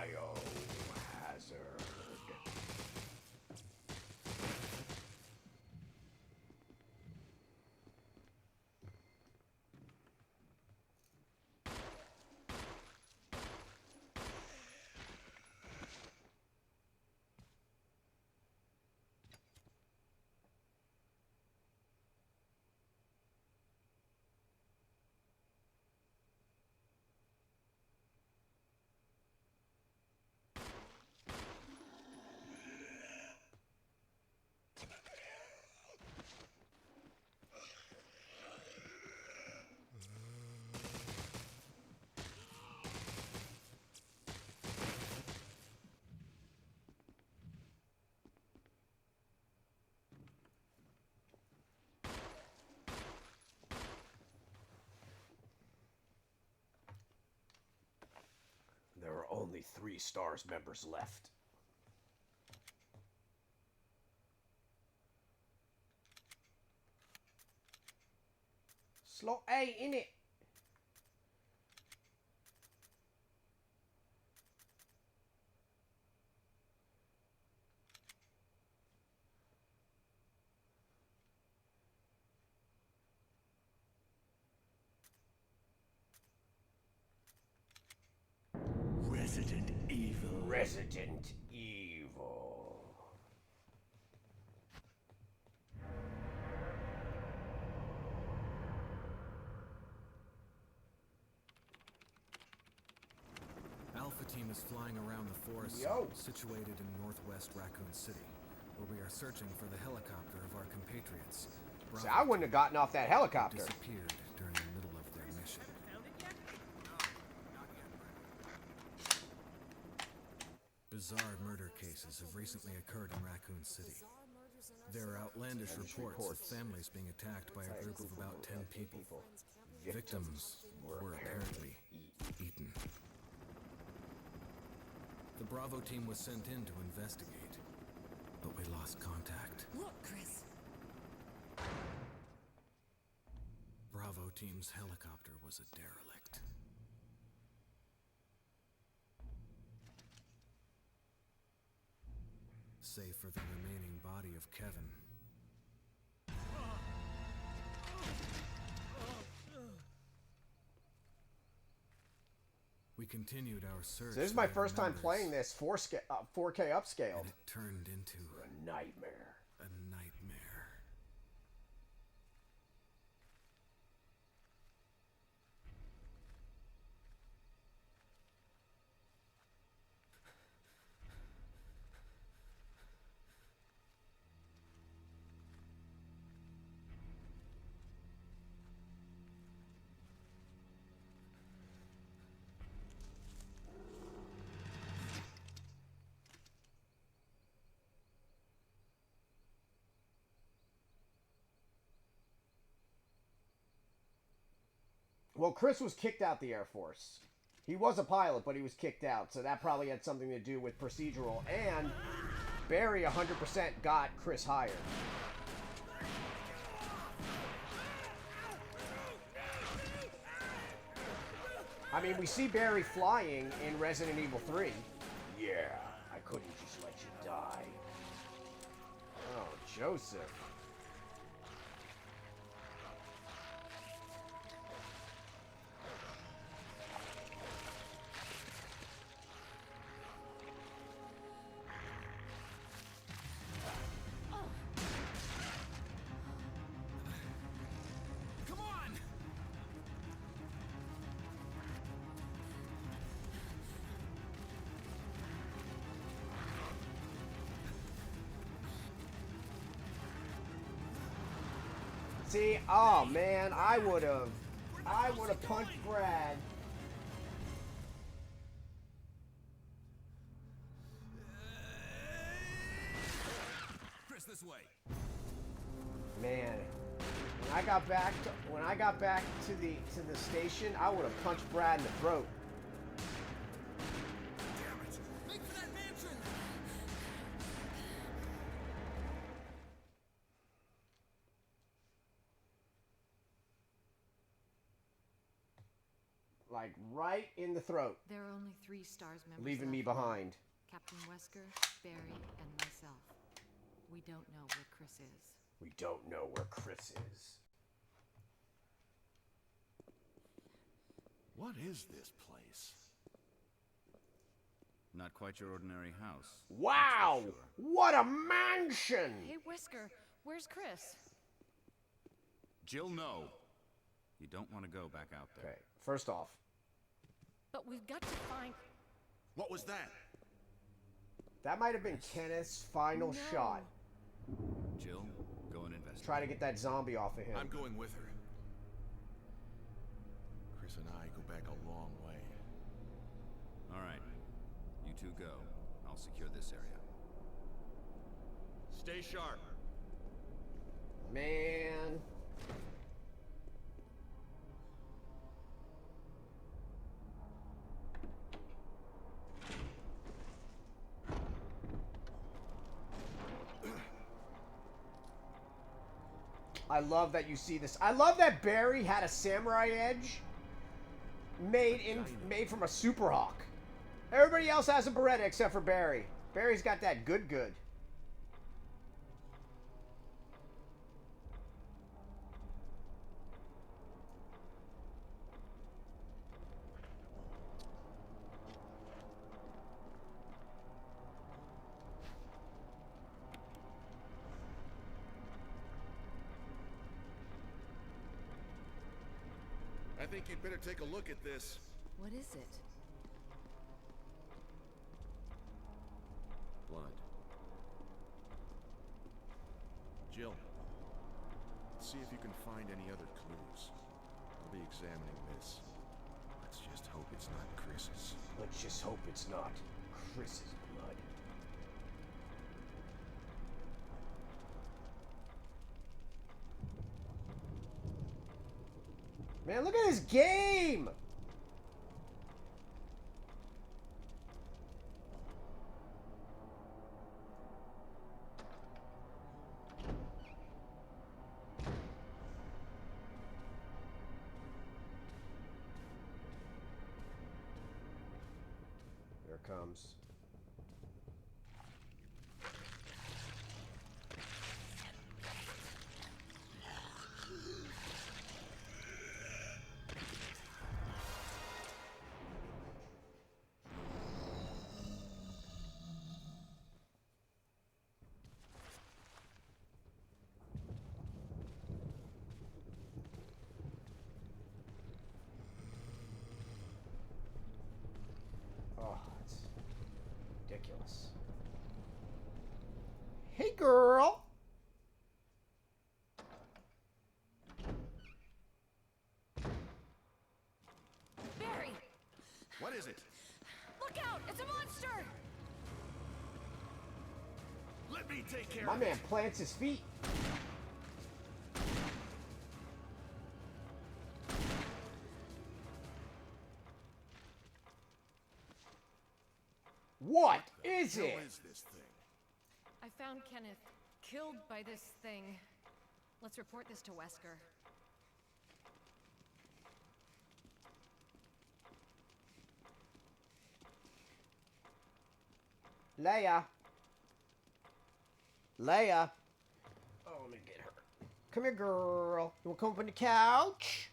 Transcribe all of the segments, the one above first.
Biohazard. There are only 3 STARS members left. Slot A in it. Resident Evil. Resident Evil. Alpha Team is flying around the forest situated in northwest Raccoon City, where we are searching for the helicopter of our compatriots. See, I wouldn't have gotten off that helicopter. Disappeared during the middle of their mission. Bizarre murder cases have recently occurred in Raccoon City. There are outlandish reports of families being attacked by a group of about 10 people. Victims were apparently eaten. The Bravo team was sent in to investigate, but we lost contact. Look, Chris. Bravo team's helicopter was a derelict. Save for the remaining body of Kevin. We continued our search. So this is my first time playing this 4K upscaled. And it turned into a nightmare. A nightmare. Well, Chris was kicked out the Air Force. He was a pilot, but he was kicked out, so that probably had something to do with procedural. And Barry 100% got Chris hired. I mean, we see Barry flying in Resident Evil 3. Yeah, I couldn't just let you die. Oh, Joseph. See, oh man, I would have punched Brad. Chris, this way. Man, when I got back to the station, I would have punched Brad in the throat. Like, right in the throat. There are only 3 STARS members Leaving me left. behind. Captain Wesker, Barry, and myself. We don't know where Chris is. We don't know where Chris is. What is this place? Not quite your ordinary house. Wow! that's for sure. What a mansion! Hey, Wesker, where's Chris? Jill, no. You don't want to go back out there. Okay, first off, But we've got to find... What was that? that might have been Kenneth's final No. shot. Jill, go and investigate. Try to get that zombie off of him. I'm going with her. Chris and I go back a long way. All right. You two go. I'll secure this area. Stay sharp. Man. I love that you see this. I love that Barry had a samurai edge made from a Super Hawk. Everybody else has a Beretta except for Barry. Barry's got that good. I think you'd better take a look at this. What is it? Blood. Jill, see if you can find any other clues. I'll be examining this. Let's just hope it's not Chris's. Let's just hope it's not Chris's blood. Man, look at this game! Here it comes. Oh, it's ridiculous. Hey, girl! Barry! What is it? Look out! It's a monster! Let me take care My of man it. plants his feet. What is What it? is this thing? I found Kenneth killed by this thing. Let's report this to Wesker. Leia. Leia. Oh, let me get her. Come here, girl. You want to come up on the couch?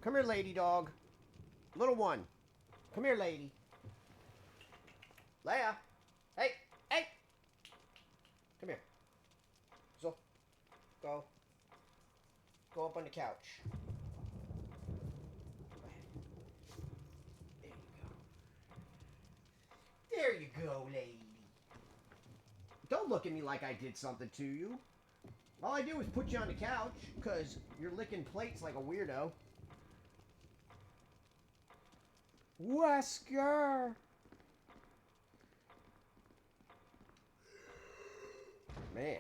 Come here, lady dog. Little one. Come here, lady. Leia. Hey. Hey. Come here. So, go. Go up on the couch. There you go, lady. Don't look at me like I did something to you. All I did was put you on the couch, because you're licking plates like a weirdo. Wesker! Man.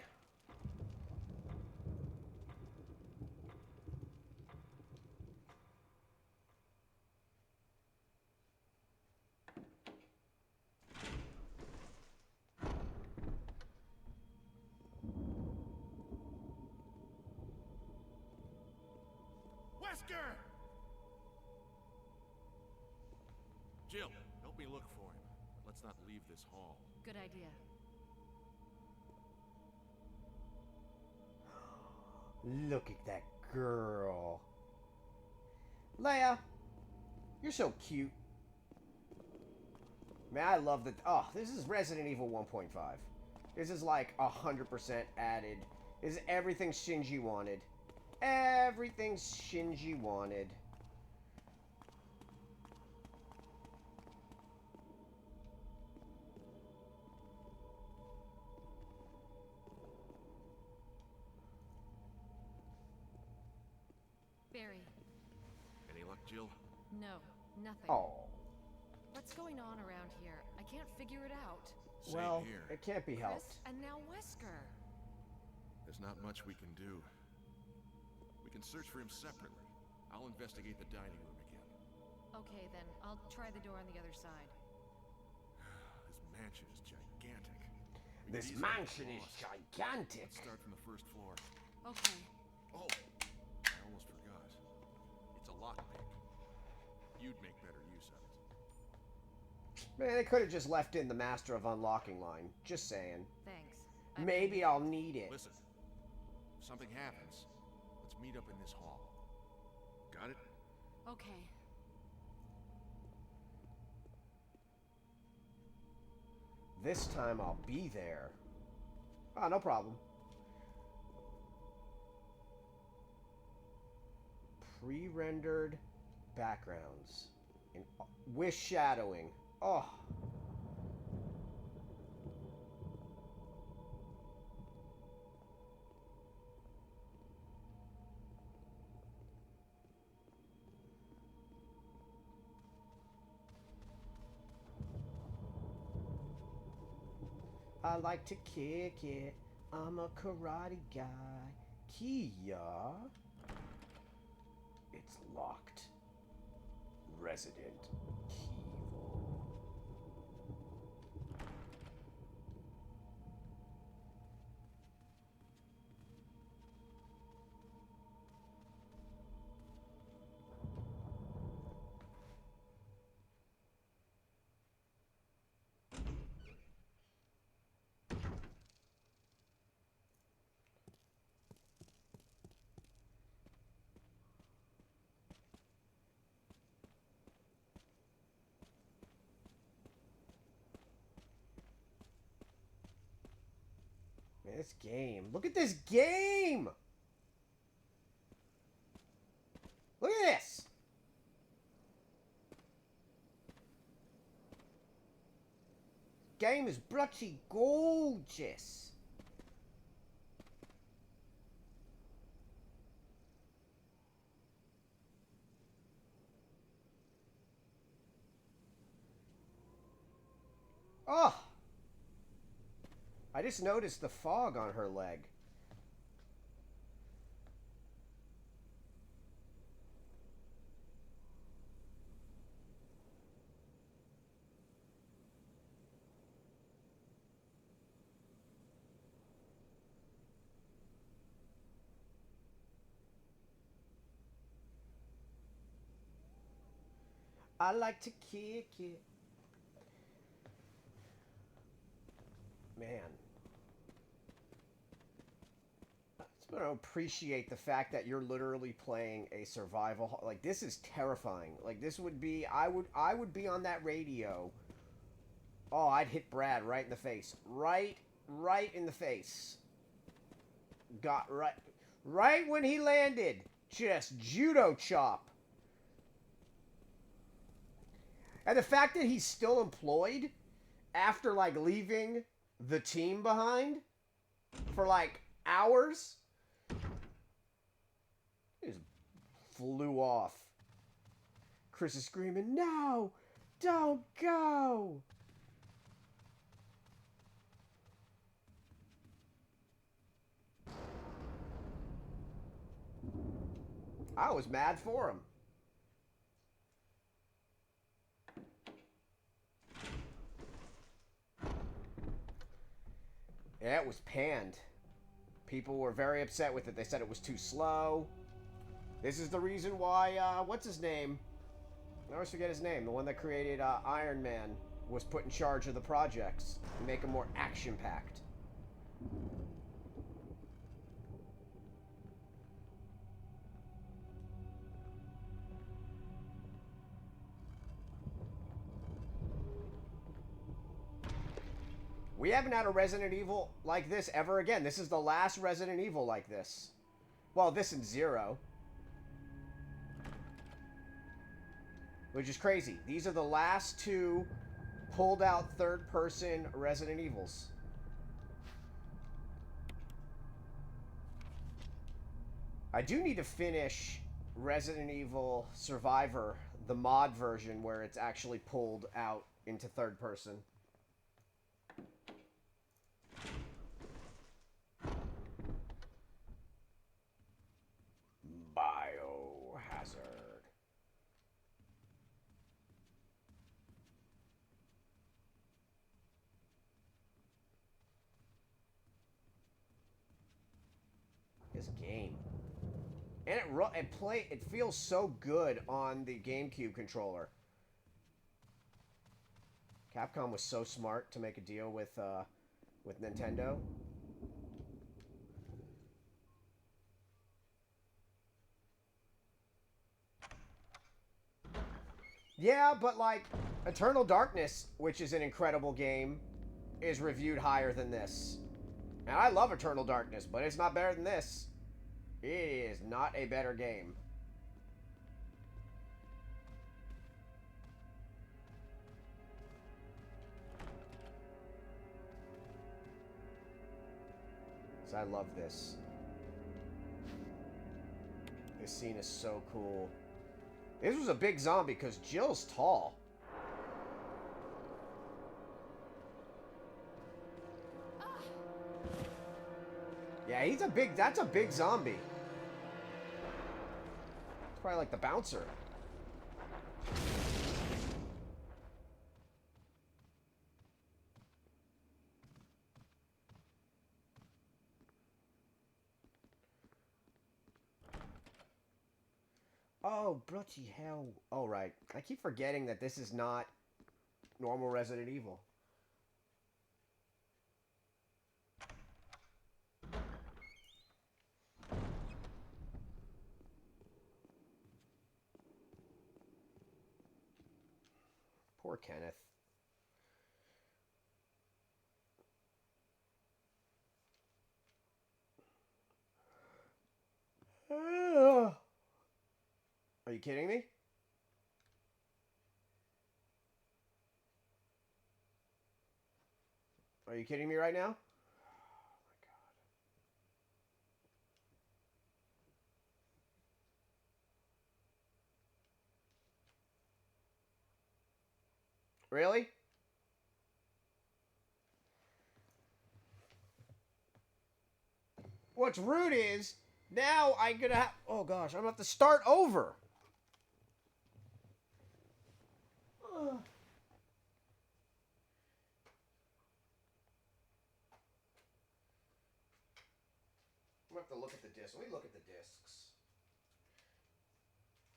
Wesker! Jill, help me look for him. Let's not leave this hall. Good idea. Look at that girl. Leia, you're so cute. Man, I love that. Oh, this is Resident Evil 1.5. This is like 100% added. This is everything Shinji wanted. Everything Shinji wanted. Barry. Any luck, Jill? No, nothing. Oh. What's going on around here? I can't figure it out. Same Well, here. it can't be Chris, helped. and now Wesker. There's not much we can do. We can search for him separately. I'll investigate the dining room again. Okay, then. I'll try the door on the other side. This mansion is gigantic. We This could easily mansion get is lost. gigantic. Let's start from the first floor. Okay. Oh, I almost forgot. It's a lockpick. You'd make better use of it. Man, they could have just left in the Master of Unlocking line. Just saying. Thanks. Maybe I'll need it. Listen, if something happens, let's meet up in this hall. Got it? Okay. This time I'll be there. Ah, no problem. Pre-rendered backgrounds. With shadowing. Oh. I like to kick it. I'm a karate guy. Kia. It's locked. Resident Evil. Man, this game. Look at this game! Look at this! Game is bloody gorgeous. Oh! I just noticed the fog on her leg. I like to kick it. Man. I just want to appreciate the fact that you're literally playing a survival. Like, this is terrifying. Like, this would be... I would be on that radio. Oh, I'd hit Brad right in the face. Right in the face. Got right... Right when he landed. Just judo chop. And the fact that he's still employed after, like, leaving the team behind for, like, hours. He just flew off. Chris is screaming, "No! Don't go!" I was mad for him. Yeah, it was panned. People were very upset with it. They said it was too slow. This is the reason why, what's his name? I always forget his name. The one that created Iron Man was put in charge of the projects to make them more action-packed. We haven't had a Resident Evil like this ever again. This is the last Resident Evil like this. Well, this and Zero. Which is crazy. These are the last two pulled out third-person Resident Evils. I do need to finish Resident Evil Survivor, the mod version where it's actually pulled out into third person. Biohazard. This game. And it feels so good on the GameCube controller. Capcom was so smart to make a deal with Nintendo. Yeah, but like Eternal Darkness, which is an incredible game, is reviewed higher than this. And I love Eternal Darkness, but it's not better than this. It is not a better game. So I love this. This scene is so cool. This was a big zombie because Jill's tall. Yeah, that's a big zombie. It's probably like the bouncer. Oh, bloody hell. Oh, right. I keep forgetting that this is not normal Resident Evil. Poor Kenneth. Are you kidding me? Are you kidding me right now? Oh my God. Really? What's rude is now I'm gonna have. Oh gosh, I'm gonna have to start over. Ugh. I'm gonna have to look at the disc. Let me look at the discs.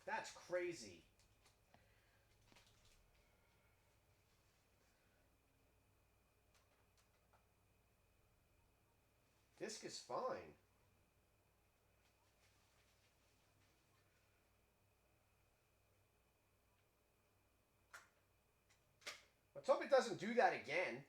That's crazy. Disc is fine. Let's hope it doesn't do that again.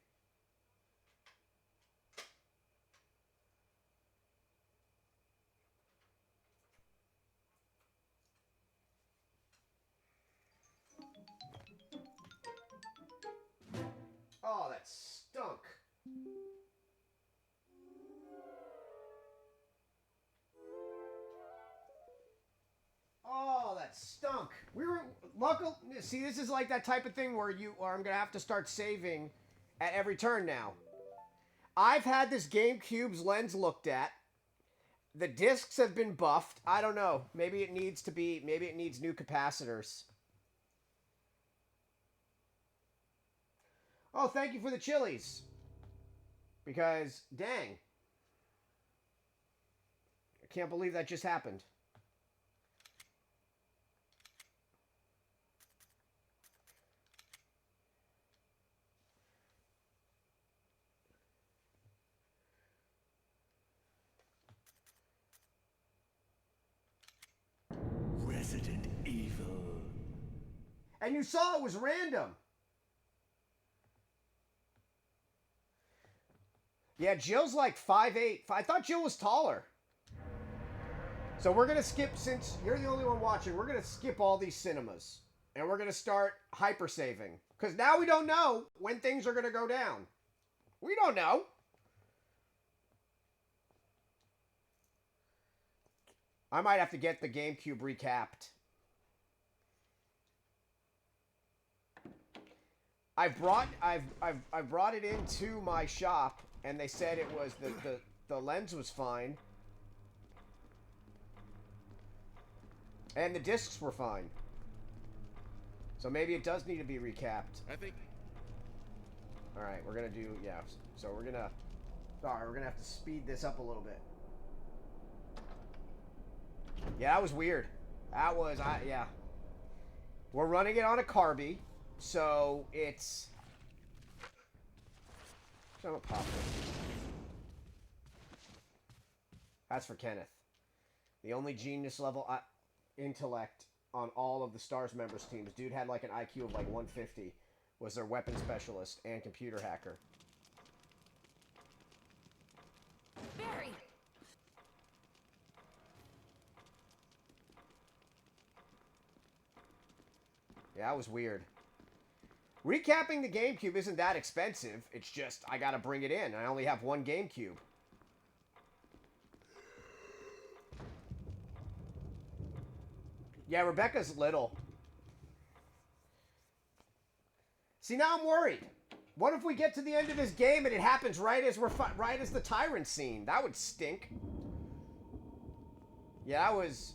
Oh, that stunk. Oh, that stunk. We were luckily. See, this is like that type of thing where I'm gonna have to start saving at every turn now. I've had this GameCube's lens looked at. The discs have been buffed. I don't know. Maybe it needs to be. Maybe it needs new capacitors. Oh, thank you for the chilies. Because, dang. I can't believe that just happened. And you saw it was random. Yeah, Jill's like 5'8". I thought Jill was taller. So we're going to skip, since you're the only one watching, we're going to skip all these cinemas. And we're going to start hyper-saving. Because now we don't know when things are going to go down. We don't know. I might have to get the GameCube recapped. I've brought it into my shop, and they said it was the lens was fine. And the discs were fine. So maybe it does need to be recapped. I think... Alright, we're gonna do... Yeah, so we're gonna... Sorry, we're gonna have to speed this up a little bit. Yeah, that was weird. That was... yeah. We're running it on a Carby, so it's... I'm gonna pop it. That's for Kenneth. The only genius level... intellect on all of the STARS members teams. Dude had like an IQ of like 150. Was their weapon specialist and computer hacker. Barry! Yeah, that was weird. Recapping the GameCube isn't that expensive. It's just, I gotta bring it in. I only have one GameCube. Yeah, Rebecca's little. See, now I'm worried. What if we get to the end of this game and it happens right as right as the Tyrant scene? That would stink. Yeah, that was...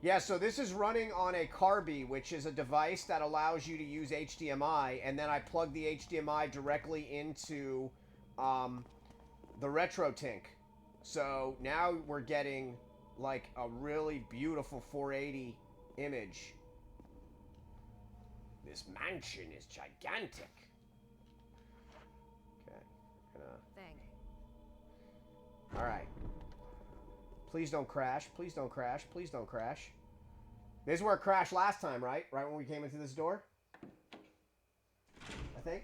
Yeah, so this is running on a Carby, which is a device that allows you to use HDMI, and then I plug the HDMI directly into the RetroTink. So now we're getting like a really beautiful 480 image. This mansion is gigantic. Okay. Thank. All right. Please don't crash. Please don't crash. Please don't crash. This is where it crashed last time, right? Right when we came into this door? I think.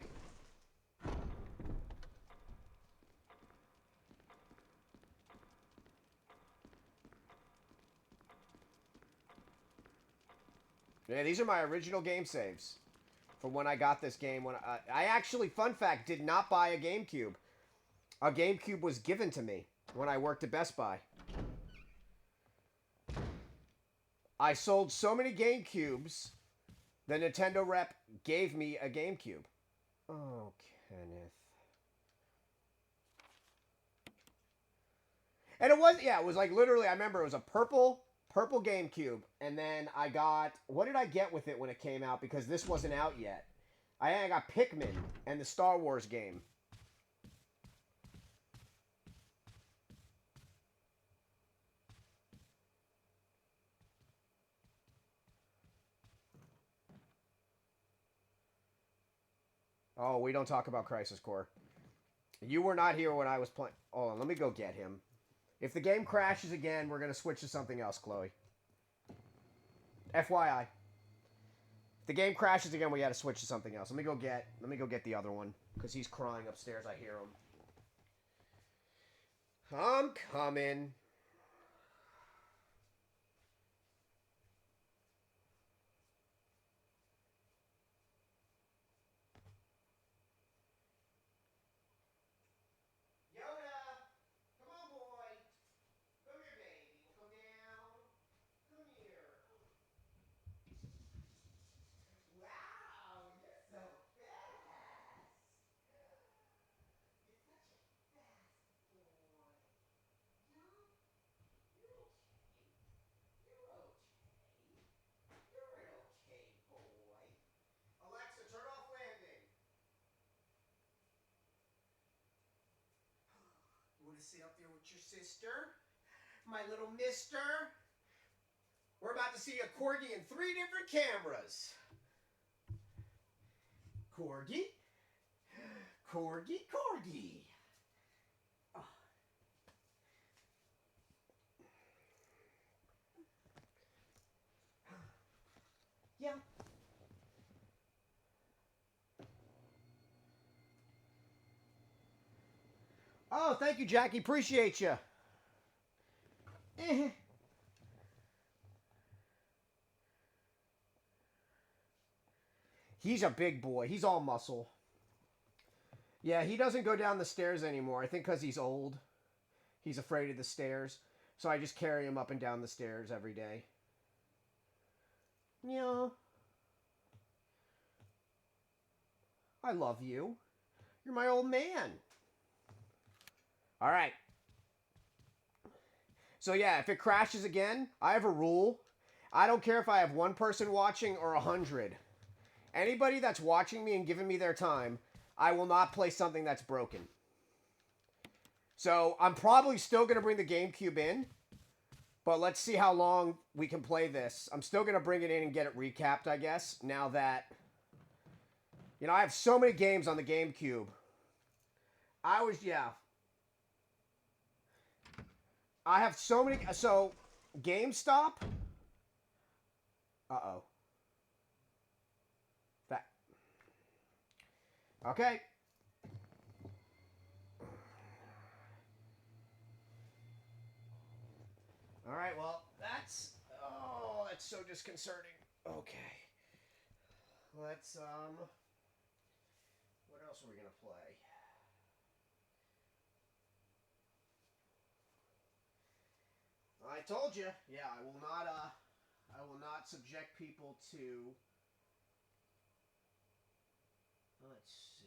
Yeah, these are my original game saves from when I got this game. When I actually, fun fact, did not buy a GameCube. A GameCube was given to me when I worked at Best Buy. I sold so many GameCubes, the Nintendo rep gave me a GameCube. Oh, Kenneth. And it was, yeah, it was like literally, I remember it was a purple GameCube. And then I got, what did I get with it when it came out? Because this wasn't out yet. I got Pikmin and the Star Wars game. Oh, we don't talk about Crisis Core. You were not here when I was playing. Hold on, let me go get him. If the game crashes again, we're going to switch to something else, Chloe. FYI. If the game crashes again, we got to switch to something else. Let me go get the other one, because he's crying upstairs. I hear him. I'm coming. Sit up there with your sister, my little mister. We're about to see a Corgi in 3 different cameras. Corgi, Corgi, Corgi. Oh. Yeah. Oh, thank you, Jackie. Appreciate you. He's a big boy. He's all muscle. Yeah, he doesn't go down the stairs anymore. I think because he's old. He's afraid of the stairs. So I just carry him up and down the stairs every day. Yeah. I love you. You're my old man. All right. So yeah, if it crashes again, I have a rule. I don't care if I have one person watching or 100. Anybody that's watching me and giving me their time, I will not play something that's broken. So I'm probably still going to bring the GameCube in, but let's see how long we can play this. I'm still going to bring it in and get it recapped, I guess, now that... You know, I have so many games on the GameCube. I have so many... So, GameStop... Uh-oh. That... Okay. Alright, well, that's... Oh, that's so disconcerting. Okay. Let's, what else are we gonna play? I told you. Yeah, I will not subject people to... Let's see.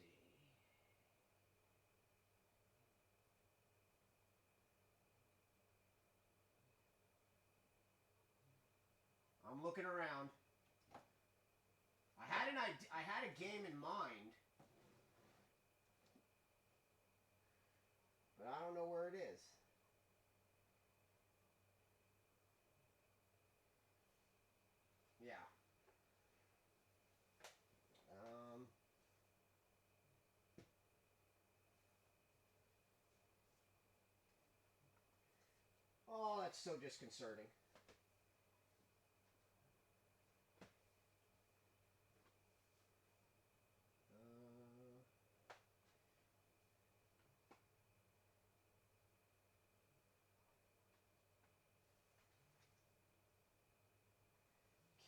I'm looking around. I had a game in mind, but I don't know where it is. Yeah. Oh, that's so disconcerting.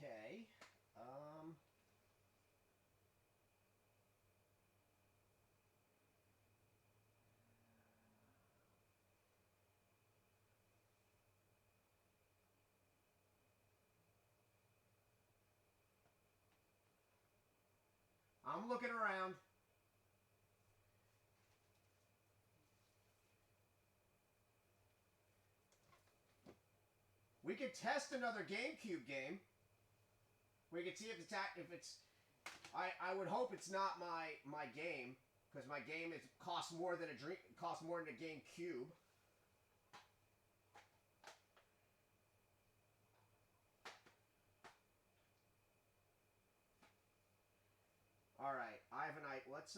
Okay. I'm looking around. We could test another GameCube game. We could see if it's. I would hope it's not my game, because my game costs more than a GameCube. All right, I have an idea. Let's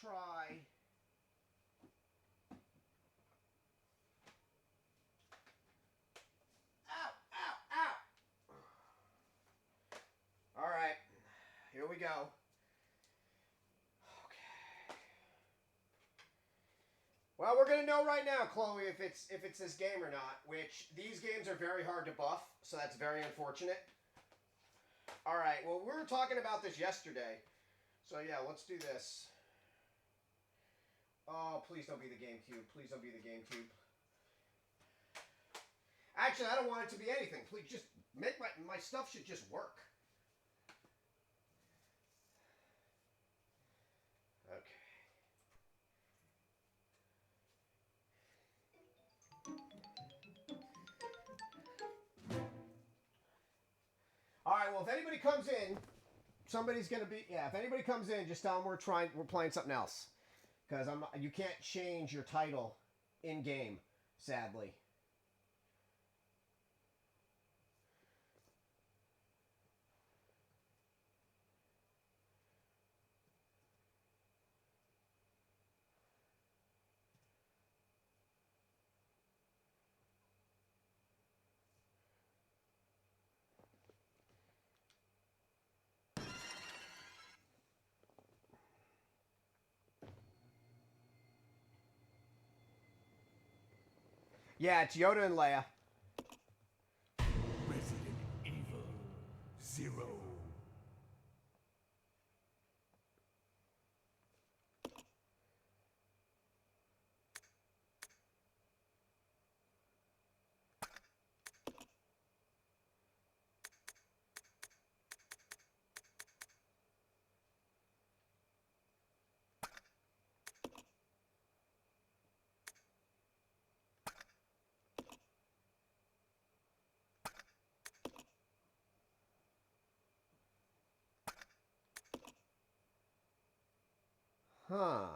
try. Ow! Ow! Ow! All right, here we go. Okay. Well, we're gonna know right now, Chloe, if it's this game or not. Which these games are very hard to buff, so that's very unfortunate. All right. Well, we were talking about this yesterday, so yeah, let's do this. Oh, please don't be the GameCube. Please don't be the GameCube. Actually, I don't want it to be anything. Please just make my stuff should just work. Okay. All right. Well, if anybody comes in, somebody's gonna be If anybody comes in, just tell them we're playing something else, because you can't change your title in game, sadly. Yeah, it's Yoda and Leia. Resident Evil 0. Huh.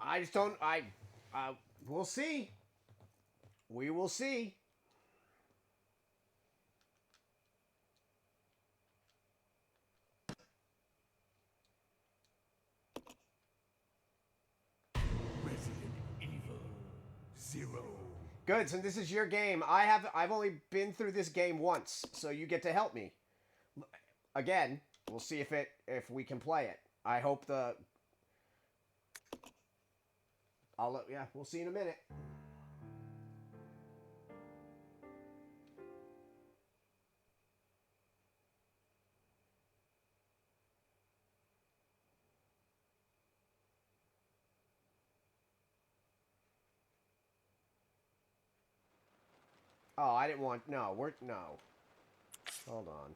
I just don't. We'll see. We will see. Resident Evil 0. Good, since this is your game, I've only been through this game once, so you get to help me. Again, we'll see if we can play it. I hope yeah, we'll see in a minute. Oh, I didn't want... No, no. Hold on.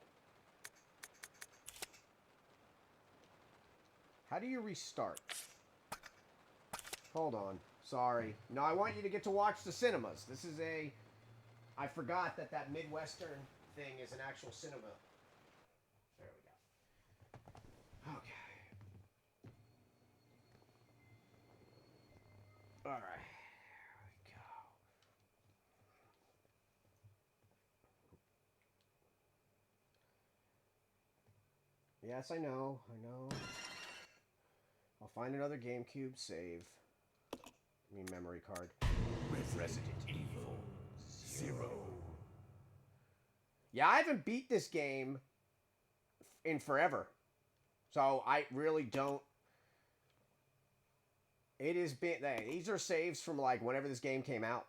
How do you restart? Hold on. Sorry. No, I want you to get to watch the cinemas. This is a... I forgot that Midwestern thing is an actual cinema. There we go. Okay. Alright. Yes, I know. I'll find another GameCube save. I mean, memory card. Resident Evil 0. Yeah, I haven't beat this game in forever. So, I really don't... It has been... These are saves from, like, whenever this game came out.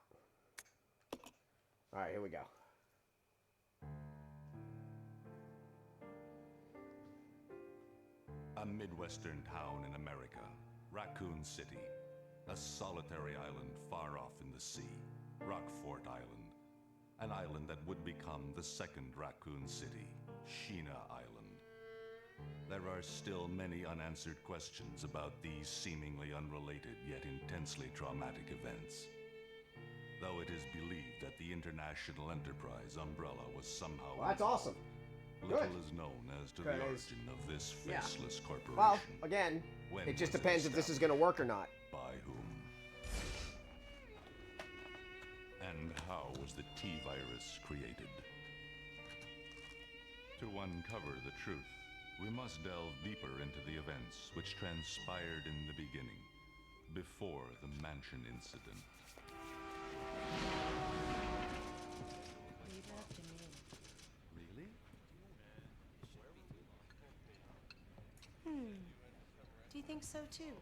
Alright, here we go. A Midwestern town in America, Raccoon City. A solitary island far off in the sea, Rockfort Island. An island that would become the second Raccoon City, Sheena Island. There are still many unanswered questions about these seemingly unrelated yet intensely traumatic events. Though it is believed that the International Enterprise umbrella was somehow... Well, that's awesome. Little Good. is known as to the origin of this faceless corporation. Well, again, When it just was depends if this is going to work or not. By whom? And how was the T-Virus created? To uncover the truth, we must delve deeper into the events which transpired in the beginning, before the Mansion incident. Leave it up to me. Really? Do you think so too?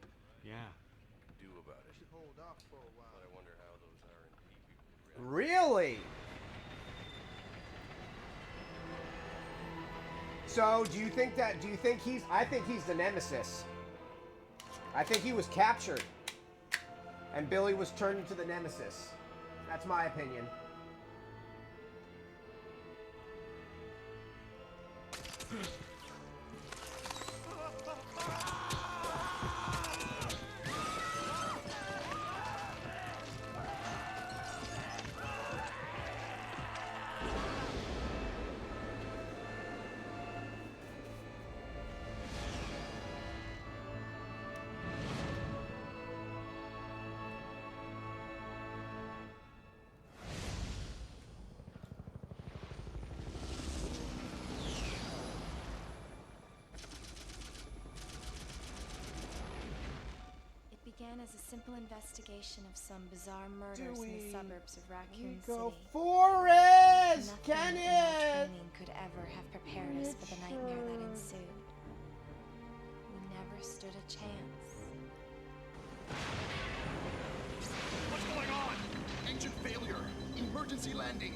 Yeah. Do about it. Hold off for a while. But I wonder how those R&D people react. Really? So, do you think he's... I think he's the Nemesis. I think he was captured. And Billy was turned into the Nemesis. That's my opinion. began as a simple investigation of some bizarre murders in the suburbs of Raccoon Go City. Forrest! Nothing in our Kenneth! training could ever have prepared us for the nightmare that ensued. We never stood a chance. What's going on? Engine failure. Emergency landing.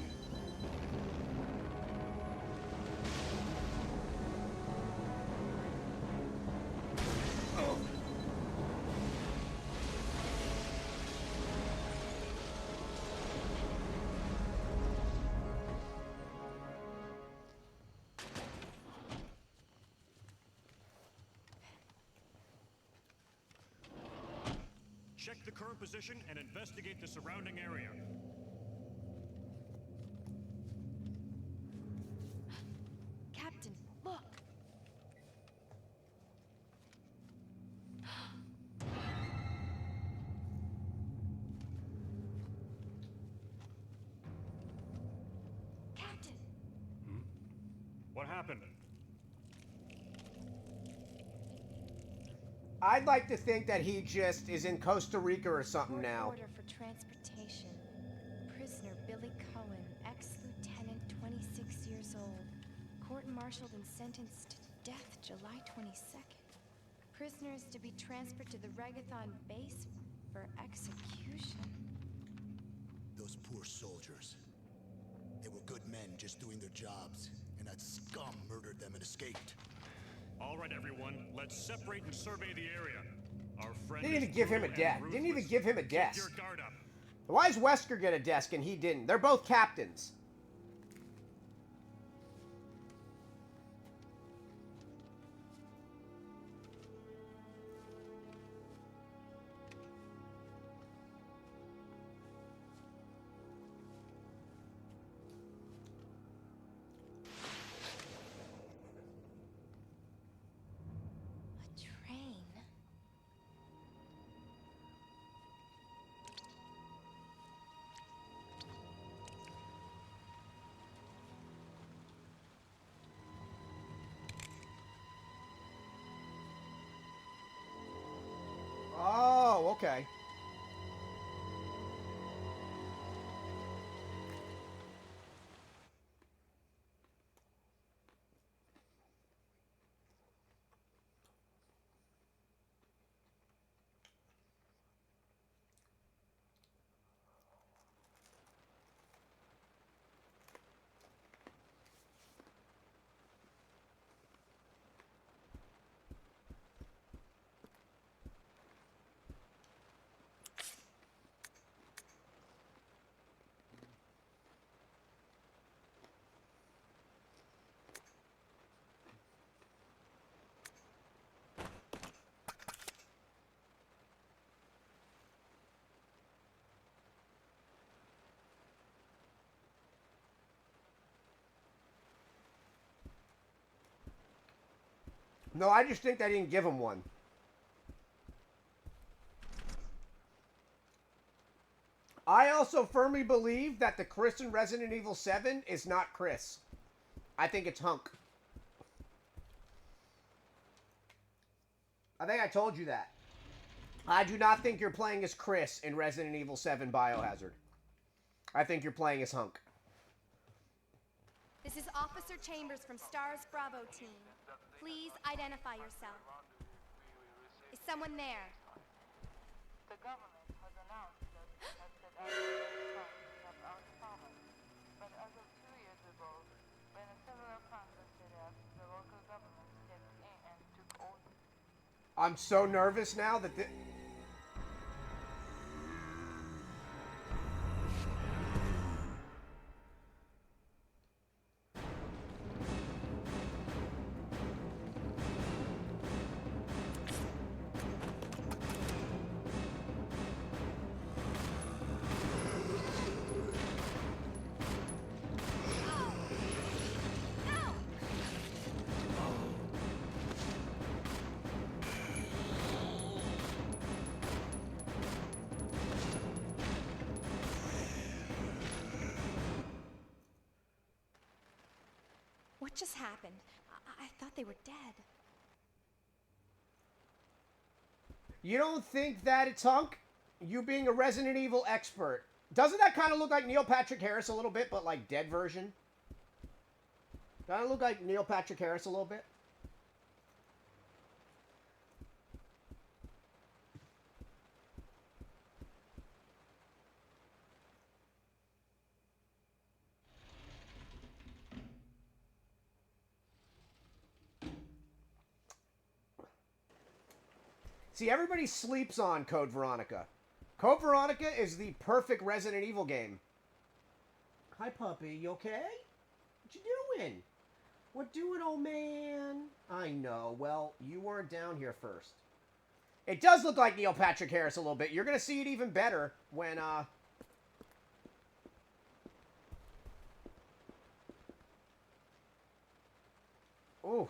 Check the current position and investigate the surrounding area. Captain, look! Captain! What happened? I'd like to think that he just is in Costa Rica or something Court now. order for transportation. Prisoner Billy Cohen, ex-lieutenant, 26 years old. Court-martialed and sentenced to death July 22nd. Prisoner is to be transferred to the Regathon base for execution. Those poor soldiers. They were good men just doing their jobs, and that scum murdered them and escaped. All right, everyone, let's separate and survey the area. Our friend Didn't even is give him a brutal desk. and Didn't even ruthless. give him a Keep desk. your guard up. Why does Wesker get a desk and he didn't? They're both captains. A train? Oh, okay. No, I just think they didn't give him one. I also firmly believe that the Chris in Resident Evil 7 is not Chris. I think it's Hunk. I think I told you that. I do not think you're playing as Chris in Resident Evil 7 Biohazard. I think you're playing as Hunk. This is Officer Chambers from STARS Bravo team. Please identify yourself. Is someone there? The government has announced that it has set out to help our department. But as of 2 years ago, when several plans were set up, the local government stepped in and took over. I'm so nervous now that What just happened? I thought they were dead. You don't think that it's Hunk? You being a Resident Evil expert. Doesn't that kind of look like Neil Patrick Harris a little bit, but like dead version? Doesn't it look like Neil Patrick Harris a little bit? See, everybody sleeps on Code Veronica. Code Veronica is the perfect Resident Evil game. Hi, puppy. You okay? What you doing? What doing, old man? I know. Well, you weren't down here first. It does look like Neil Patrick Harris a little bit. You're going to see it even better when, Ooh.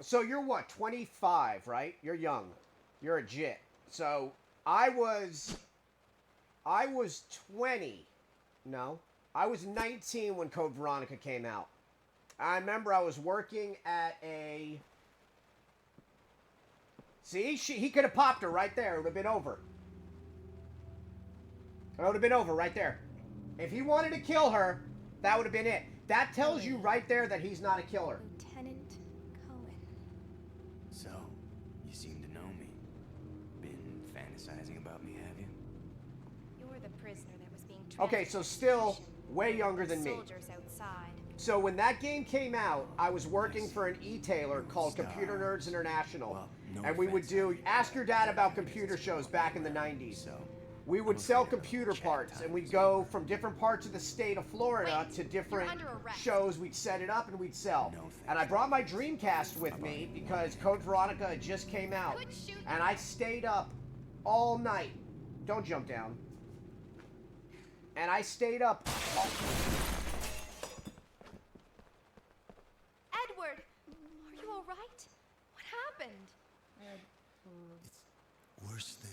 So you're what, 25, right? You're young. You're a jit. So I was 20. No. I was 19 when Code Veronica came out. I remember I was working at a... See? He could have popped her right there. It would have been over. It would have been over right there. If he wanted to kill her, that would have been it. That tells you right there that he's not a killer. Lieutenant Cohen. So, you seem to know me. Been fantasizing about me, have you? You're the prisoner that was being Okay, so still way younger than me. Soldiers outside. So when that game came out, I was working for an e-tailer called Computer Nerds International. And we would do, ask your dad about computer shows back in the 90s. We would sell computer parts, and we'd go from different parts of the state of Florida to different shows. We'd set it up and we'd sell. And I brought my Dreamcast with me because Code Veronica had just came out. And I stayed up all night. Don't jump down. And I stayed up all... Edward! Are you alright? What happened? It's worse than...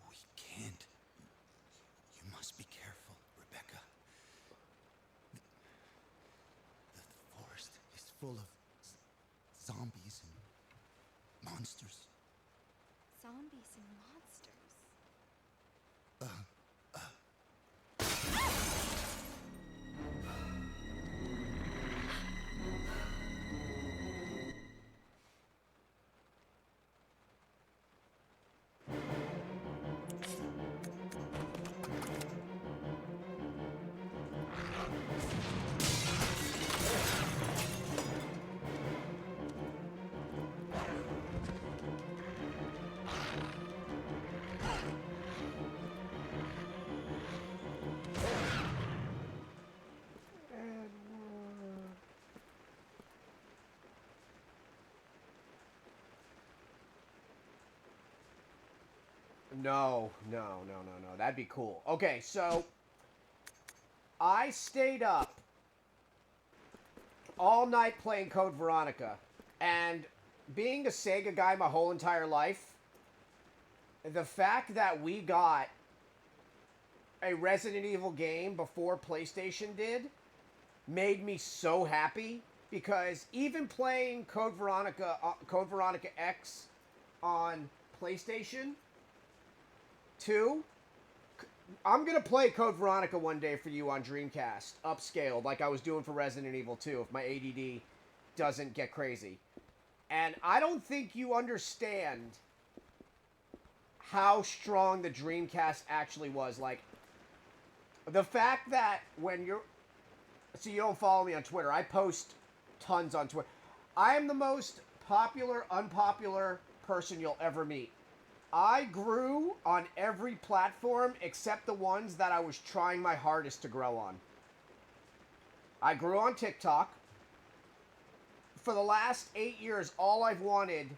We can't. You must be careful, Rebecca. The forest is full of zombies and monsters. Zombies and monsters. No. That'd be cool. Okay, so I stayed up all night playing Code Veronica. And being a Sega guy my whole entire life, the fact that we got a Resident Evil game before PlayStation did made me so happy. Because even playing Code Veronica X on PlayStation 2, I'm going to play Code Veronica one day for you on Dreamcast, upscaled, like I was doing for Resident Evil 2, if my ADD doesn't get crazy. And I don't think you understand how strong the Dreamcast actually was. Like, the fact that when you're... So you don't follow me on Twitter. I post tons on Twitter. I am the most popular, unpopular person you'll ever meet. I grew on every platform except the ones that I was trying my hardest to grow on. I grew on TikTok. for the last 8 years, all I've wanted,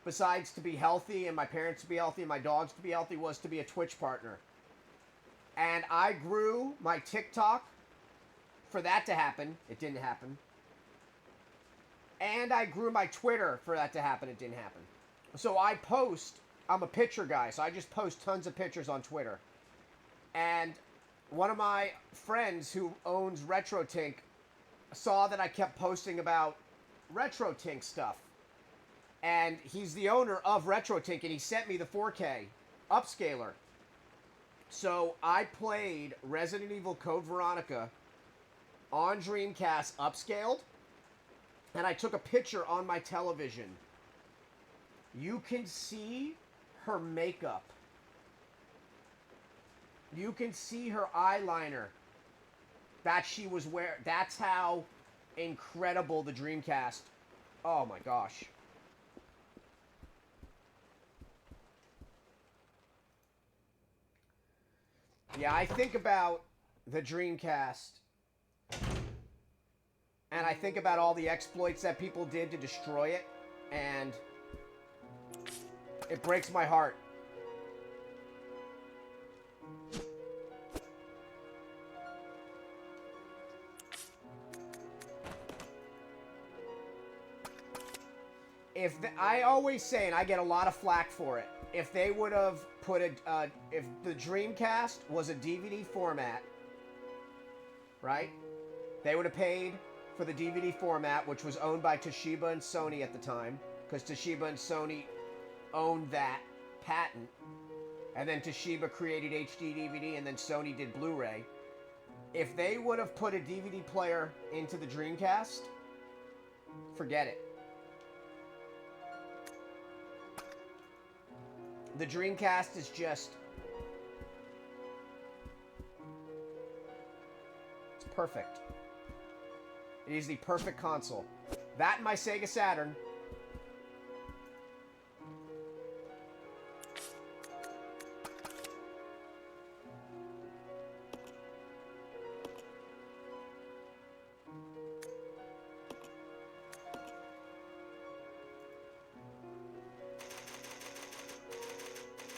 besides to be healthy and my parents to be healthy and my dogs to be healthy, was to be a Twitch partner. And I grew my TikTok for that to happen. It didn't happen. And I grew my Twitter for that to happen. It didn't happen. So I post, I'm a picture guy, so I just post tons of pictures on Twitter. And one of my friends who owns RetroTink saw that I kept posting about RetroTink stuff. And he's the owner of RetroTink, and he sent me the 4K upscaler. So I played Resident Evil Code Veronica on Dreamcast upscaled, and I took a picture on my television. You can see her makeup. You can see her eyeliner that she was wearing. That's how incredible the Dreamcast. Oh my gosh. Yeah, I think about the Dreamcast, and I think about all the exploits that people did to destroy it, and it breaks my heart. I always say, and I get a lot of flack for it, if they would have put if the Dreamcast was a DVD format, right? They would have paid for the DVD format, which was owned by Toshiba and Sony at the time, because Toshiba and Sony owned that patent, and then Toshiba created HD DVD, and then Sony did Blu-ray. If they would have put a DVD player into the Dreamcast, forget it. The Dreamcast is just... it's perfect. It is the perfect console. That and my Sega Saturn.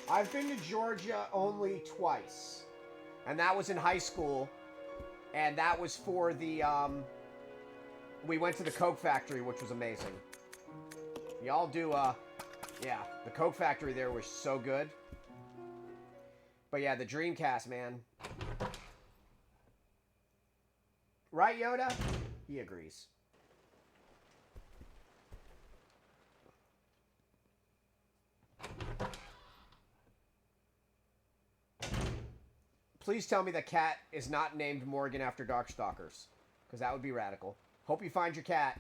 I've been to Georgia only twice, and that was in high school, and that was for the, we went to the Coke factory, which was amazing. Y'all do, yeah, the Coke factory there was so good. But yeah, the Dreamcast, man. Right, Yoda? He agrees. Please tell me the cat is not named Morgan after Darkstalkers, because that would be radical. Hope you find your cat.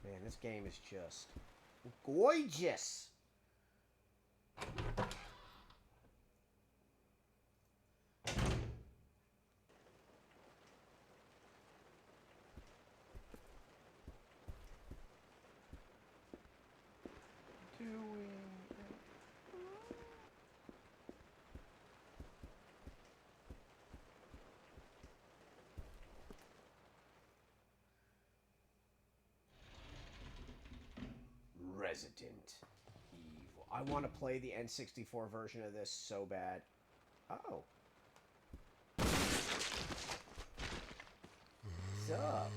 Man, this game is just gorgeous. Resident Evil. I want to play the N64 version of this so bad. Oh. What's up?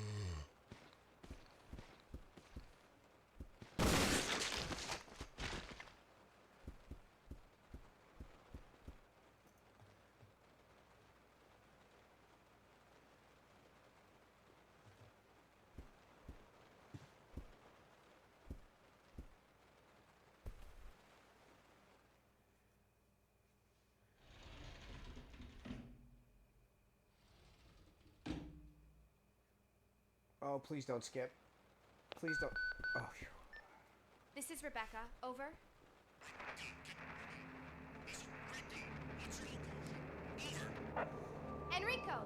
Oh, please don't skip. Please don't. Oh, phew. This is Rebecca. Over. Enrico!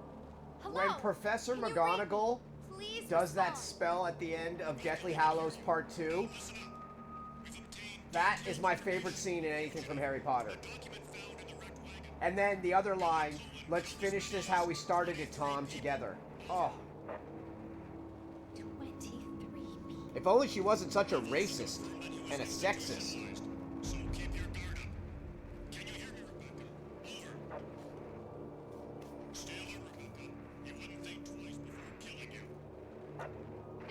Hello! When Professor Can you McGonagall Please does that respond. spell at the end of Deathly Hallows Part 2, that is my favorite scene in anything from Harry Potter. And then the other line, let's finish this how we started it, Tom, together. Oh. 23 people. If only she wasn't such a racist and a sexist.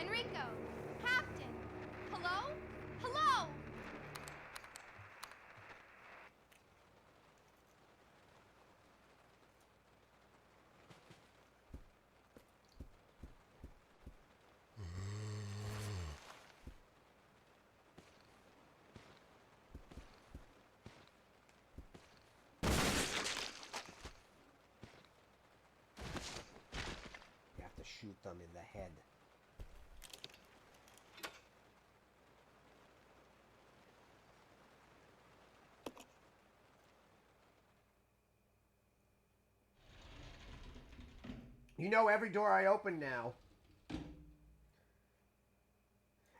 Enrico! Captain! Hello? Hello! You have to shoot them in the head. You know every door I open now.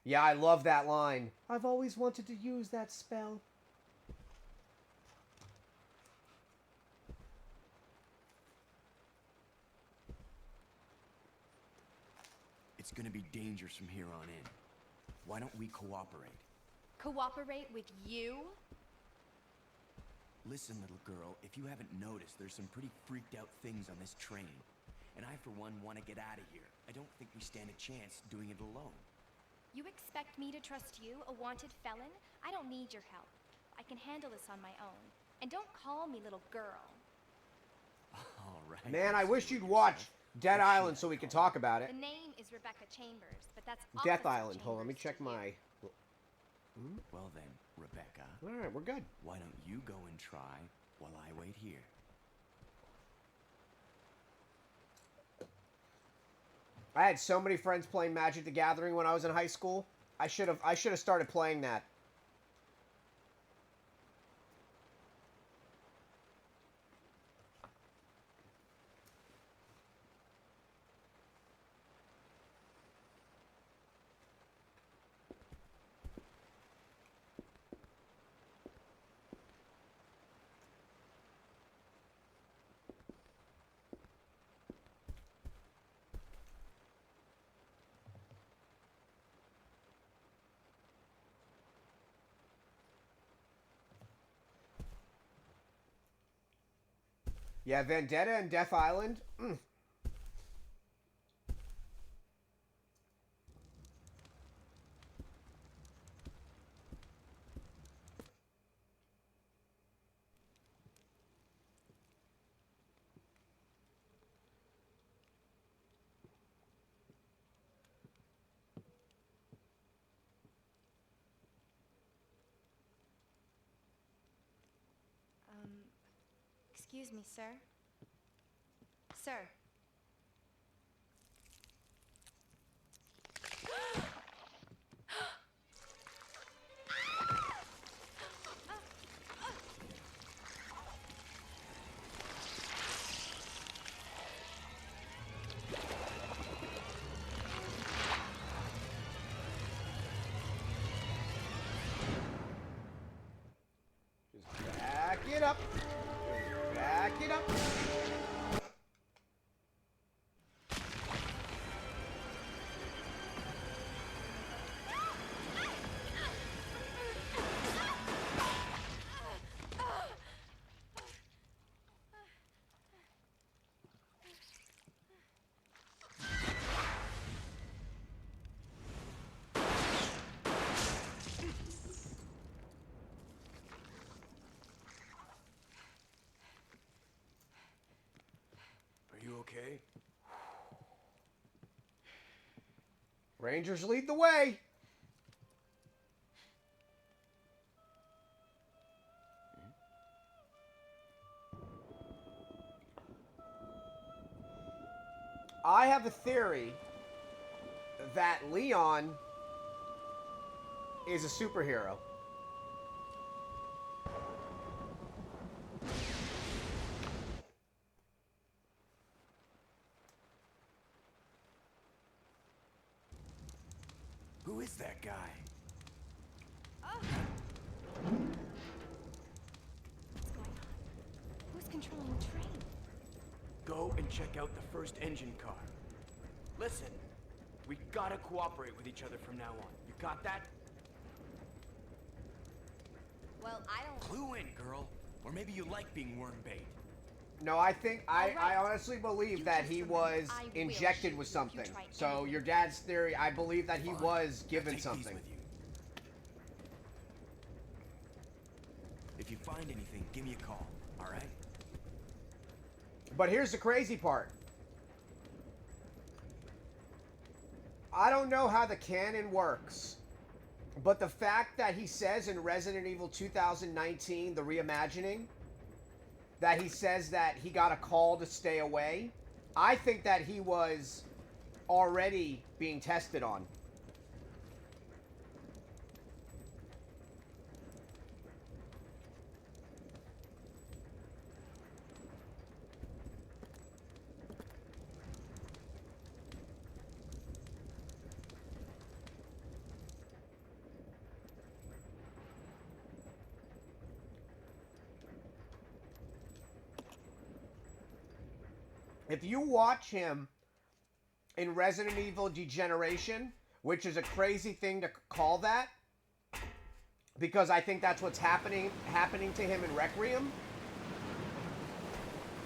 Yeah, I love that line. I've always wanted to use that spell. It's gonna be dangerous from here on in. Why don't we cooperate? Cooperate with you? Listen, little girl, if you haven't noticed, there's some pretty freaked out things on this train. And I, for one, want to get out of here. I don't think we stand a chance doing it alone. You expect me to trust you, a wanted felon? I don't need your help. I can handle this on my own. And don't call me little girl. All right. Man, I wish you'd watch Dead Island so we could talk about it. The name is Rebecca Chambers, but that's Death opposite Island. Hold on, let me Chambers check to you. my... Well then, Rebecca. Alright, we're good. Why don't you go and try while I wait here? I had so many friends playing Magic the Gathering when I was in high school. I should have started playing that. Yeah, Vendetta and Death Island. Excuse me, sir. Sir. Just back it up. Back it up. Are you okay? Rangers lead the way. I have a theory that Leon is a superhero. Who is that guy? What's going on? Who's controlling the train? Go and check out the first engine car. Listen, we gotta cooperate with each other from now on. You got that? Well, I don't... Clue in, girl. Or maybe you like being worm bait. No, I think I right. honestly believe You that just he remember, was I will injected shoot with you if you something. try So anything. your dad's theory, I believe that he Fine. was Now given take these something. with you. If you find anything, give me a call, all right? But here's the crazy part. I don't know how the canon works, but the fact that he says in Resident Evil 2019, the reimagining, that he says that he got a call to stay away, I think that he was already being tested on. If you watch him in Resident Evil Degeneration, which is a crazy thing to call that, because I think that's what's happening to him in Requiem.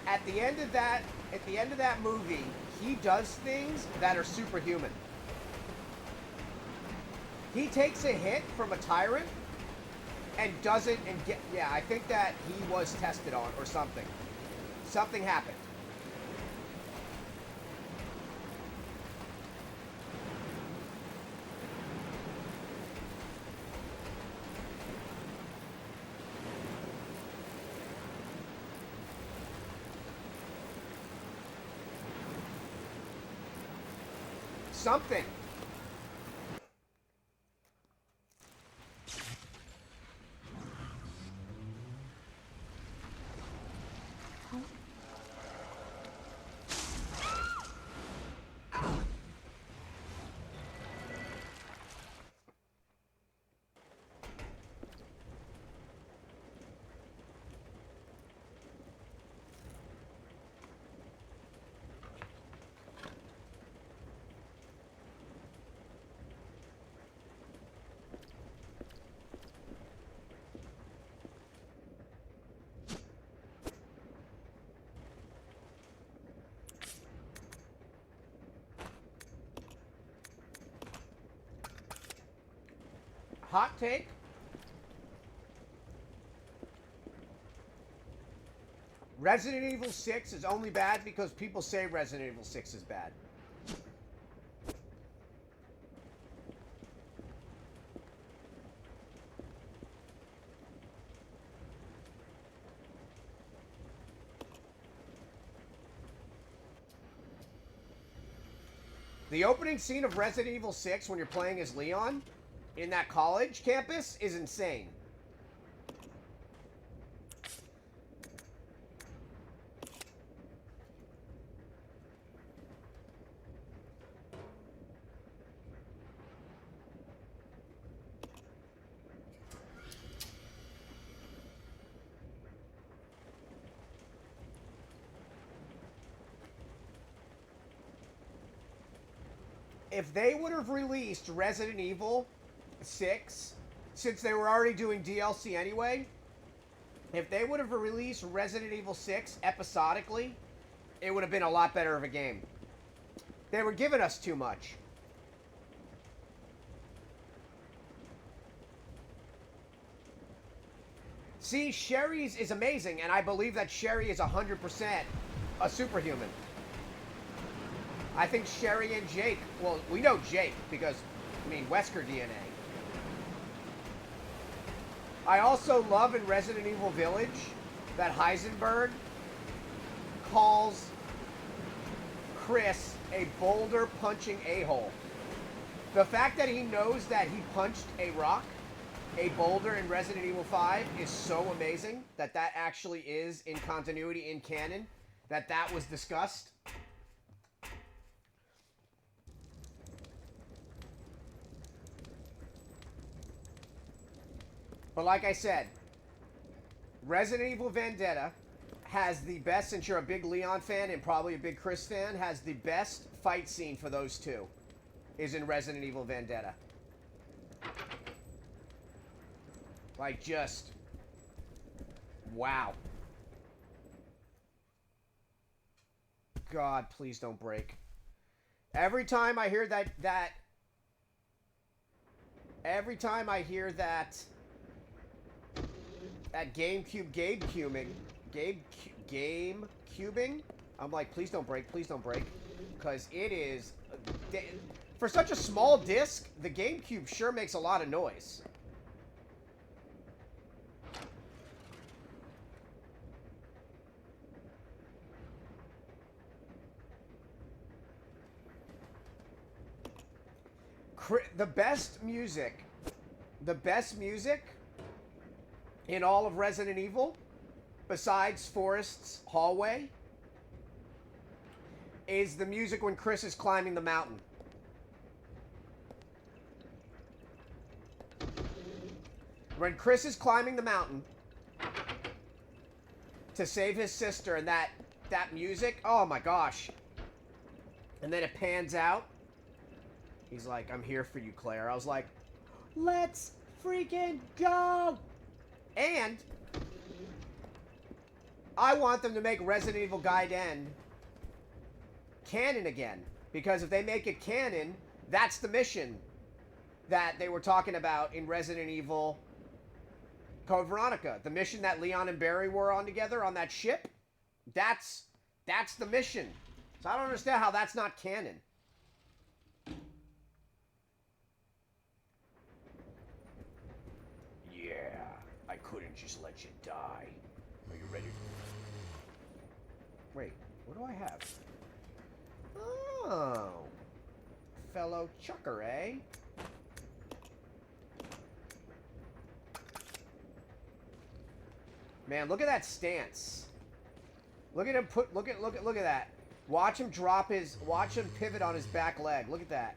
At the end of that movie, he does things that are superhuman. He takes a hit from a tyrant and doesn't and get yeah, I think that he was tested on or something. Something happened. Something. Hot take. Resident Evil 6 is only bad because people say Resident Evil 6 is bad. The opening scene of Resident Evil 6 when you're playing as Leon in that college campus is insane. If they would have released Resident Evil 6, since they were already doing DLC anyway, if they would have released Resident Evil 6 episodically, it would have been a lot better of a game. They were giving us too much. See, Sherry's is amazing, and I believe that Sherry is 100% a superhuman. I think Sherry and Jake, well, we know Jake because, I mean, Wesker DNA. I also love in Resident Evil Village that Heisenberg calls Chris a boulder punching a-hole. The fact that he knows that he punched a rock, a boulder in Resident Evil 5 is so amazing that that actually is in continuity, in canon, that was discussed. But like I said, Resident Evil Vendetta has the best, since you're a big Leon fan and probably a big Chris fan, has the best fight scene for those two is in Resident Evil Vendetta. Like, just... wow. God, please don't break. Every time I hear that... every time I hear that GameCube game cubing, I'm like, please don't break, please don't break. Because it is... for such a small disc, the GameCube sure makes a lot of noise. The best music in all of Resident Evil, besides Forrest's hallway, is the music when Chris is climbing the mountain. When Chris is climbing the mountain to save his sister, and that music, oh my gosh. And then it pans out. He's like, I'm here for you, Claire. I was like, let's freaking go! And I want them to make Resident Evil Gaiden canon again. Because if they make it canon, that's the mission that they were talking about in Resident Evil Code Veronica. The mission that Leon and Barry were on together on that ship. That's the mission. So I don't understand how that's not canon. Yeah, I couldn't just let you die. Are you ready? Wait, what do I have? Oh. Fellow chucker, eh? Man, look at that stance. Look at him look at that. Watch him watch him pivot on his back leg. Look at that.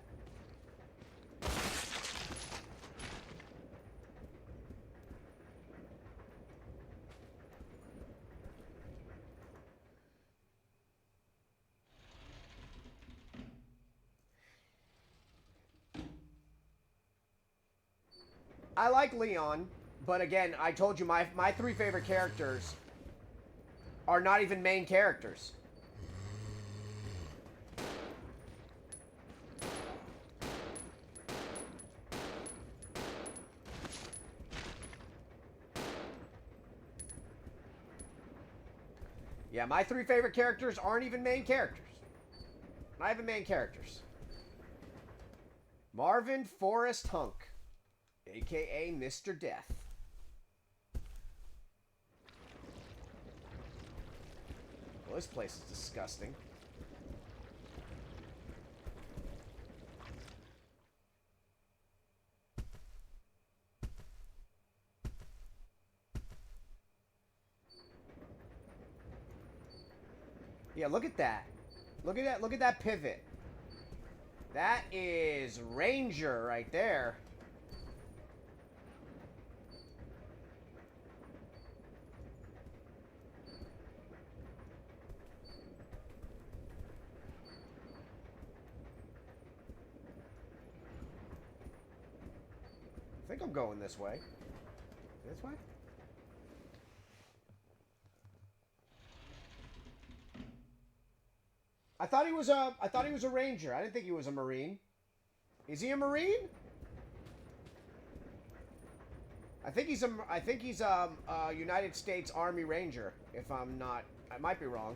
I like Leon, but again, I told you my three favorite characters are not even main characters. Yeah, my three favorite characters aren't even main characters. Not even main characters. Marvin Forrest Hunk, a.k.a. Mr. Death. Well, this place is disgusting. Yeah, look at that. Look at that pivot. That is Ranger right there. I think I'm going this way. This way? I thought he was a Ranger. I didn't think he was a Marine. Is he a Marine? I think he's a United States Army Ranger, if I'm not. I might be wrong.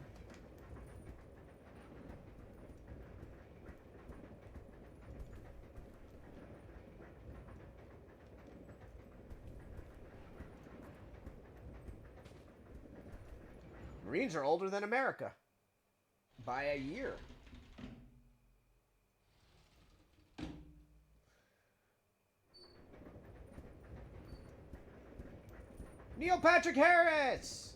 Marines are older than America. By a year. Neil Patrick Harris!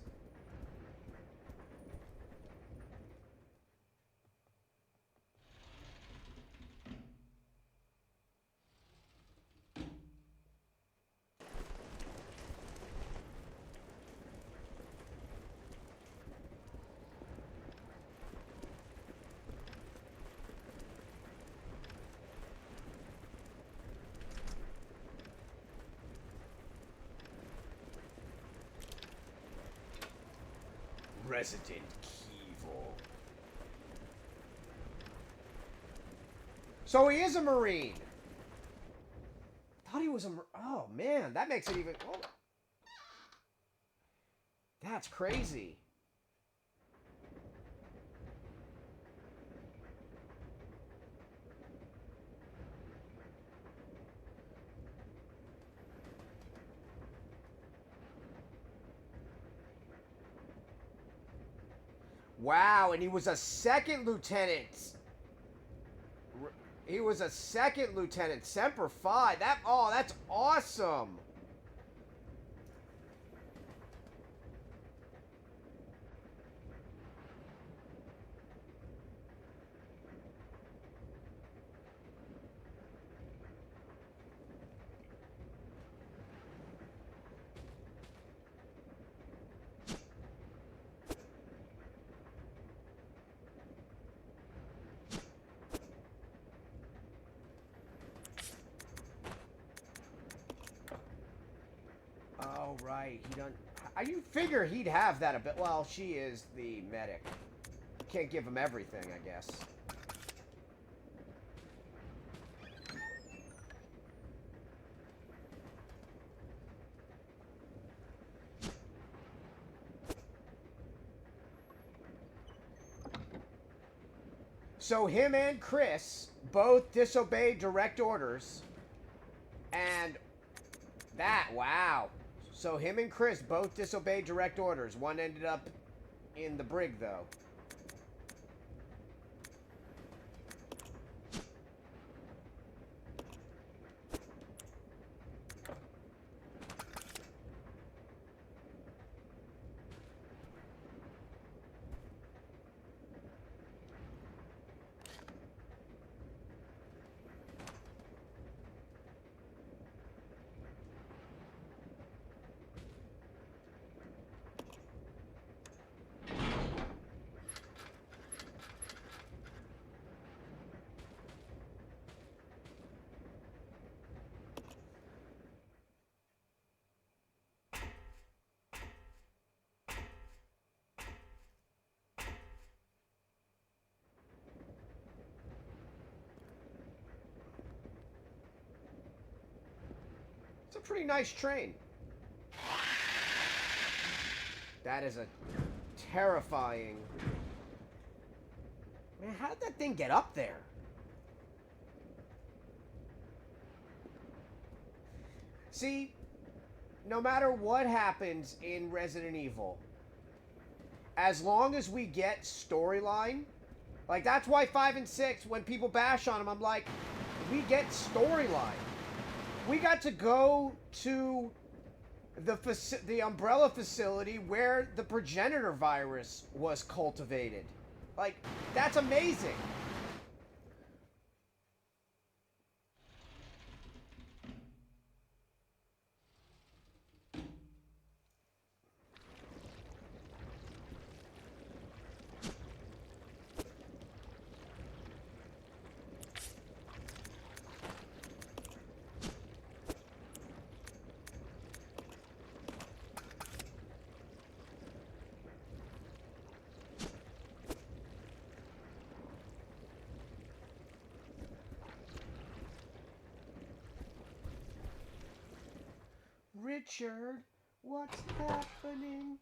Resident Evil. So he is a Marine. Thought he was a oh man, that makes it even oh. That's crazy. Wow, and he was a second lieutenant. He was a second lieutenant, Semper Fi. That's awesome. Oh, right. He don't. You figure he'd have that a bit. Well, she is the medic. Can't give him everything, I guess. So him and Chris both disobeyed direct orders. And wow. So him and Chris both disobeyed direct orders. One ended up in the brig, though. It's a pretty nice train. That is a terrifying... Man, how did that thing get up there? See, no matter what happens in Resident Evil, as long as we get storyline, like that's why 5 and 6, when people bash on them, I'm like, we get storyline. We got to go to the Umbrella facility where the progenitor virus was cultivated. Like, that's amazing. Richard, what's happening?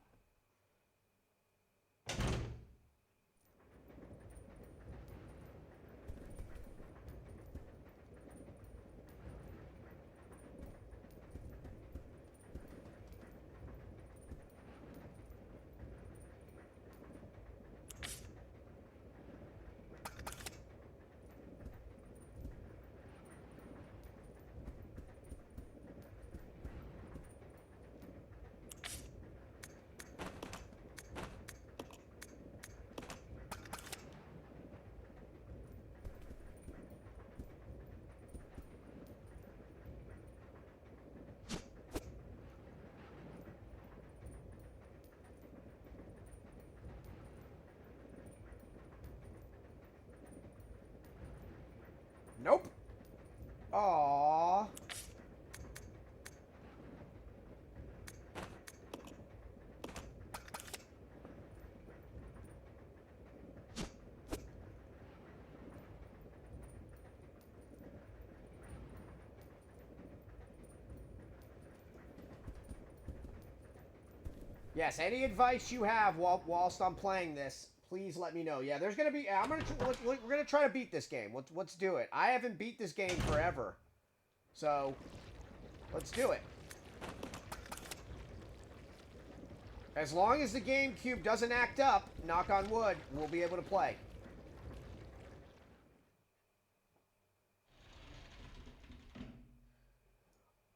Yes, any advice you have whilst I'm playing this, please let me know. Yeah, there's gonna be. We're gonna try to beat this game. Let's do it. I haven't beat this game forever, so let's do it. As long as the GameCube doesn't act up, knock on wood, we'll be able to play.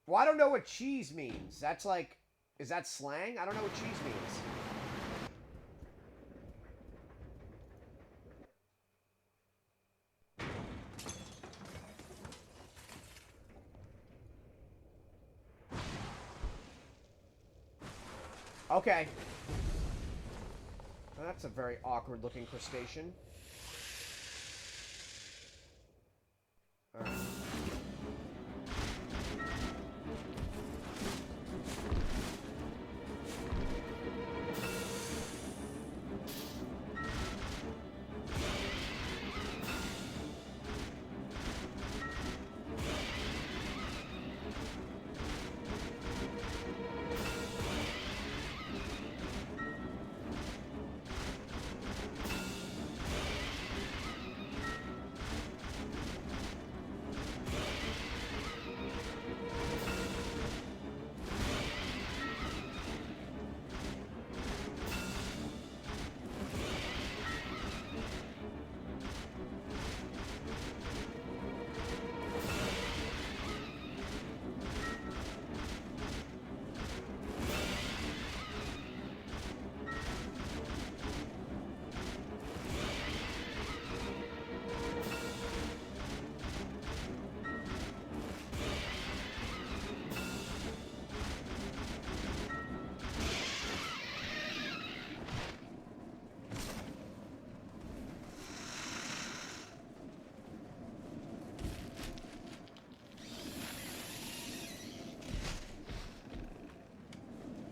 Well, I don't know what cheese means. That's like, is that slang? I don't know what cheese means. Okay. That's a very awkward looking crustacean. Alright.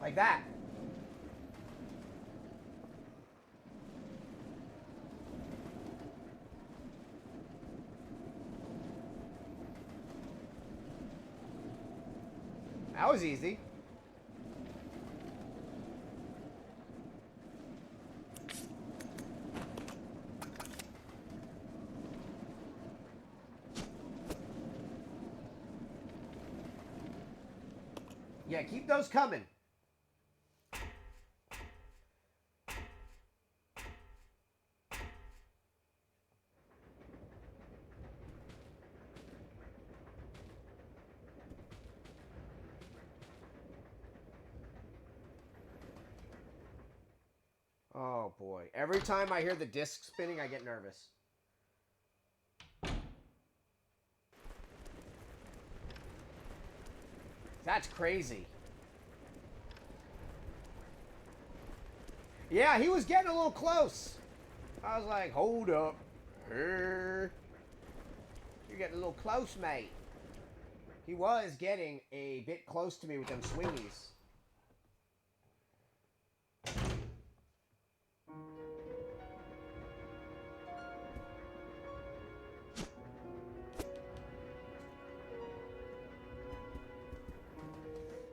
Like that. That was easy. Yeah, keep those coming. Oh boy. Every time I hear the disc spinning, I get nervous. That's crazy. Yeah, he was getting a little close. I was like, hold up. You're getting a little close, mate. He was getting a bit close to me with them swingies.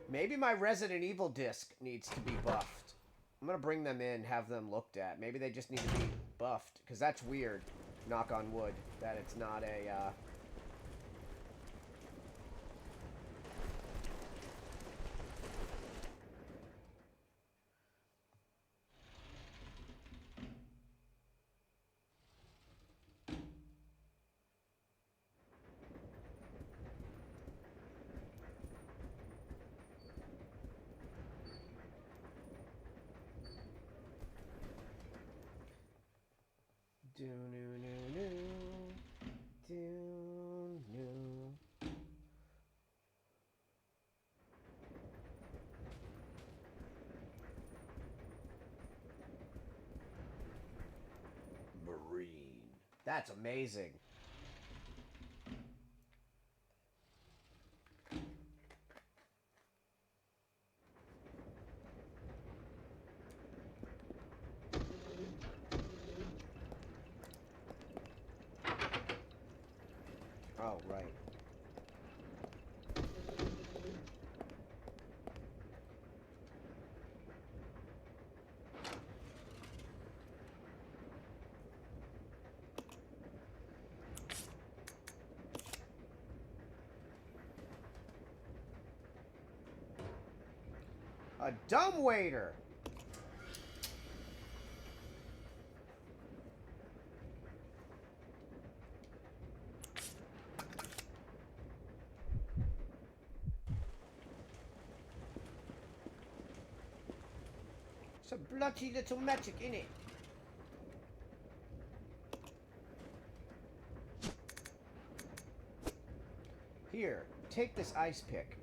Maybe my Resident Evil disc needs to be buffed. I'm gonna bring them in, have them looked at. Maybe they just need to be buffed, because that's weird, knock on wood, that it's not a, Marine. That's amazing. Oh, right. A dumbwaiter. It's a bloody little magic, innit? Here, take this ice pick.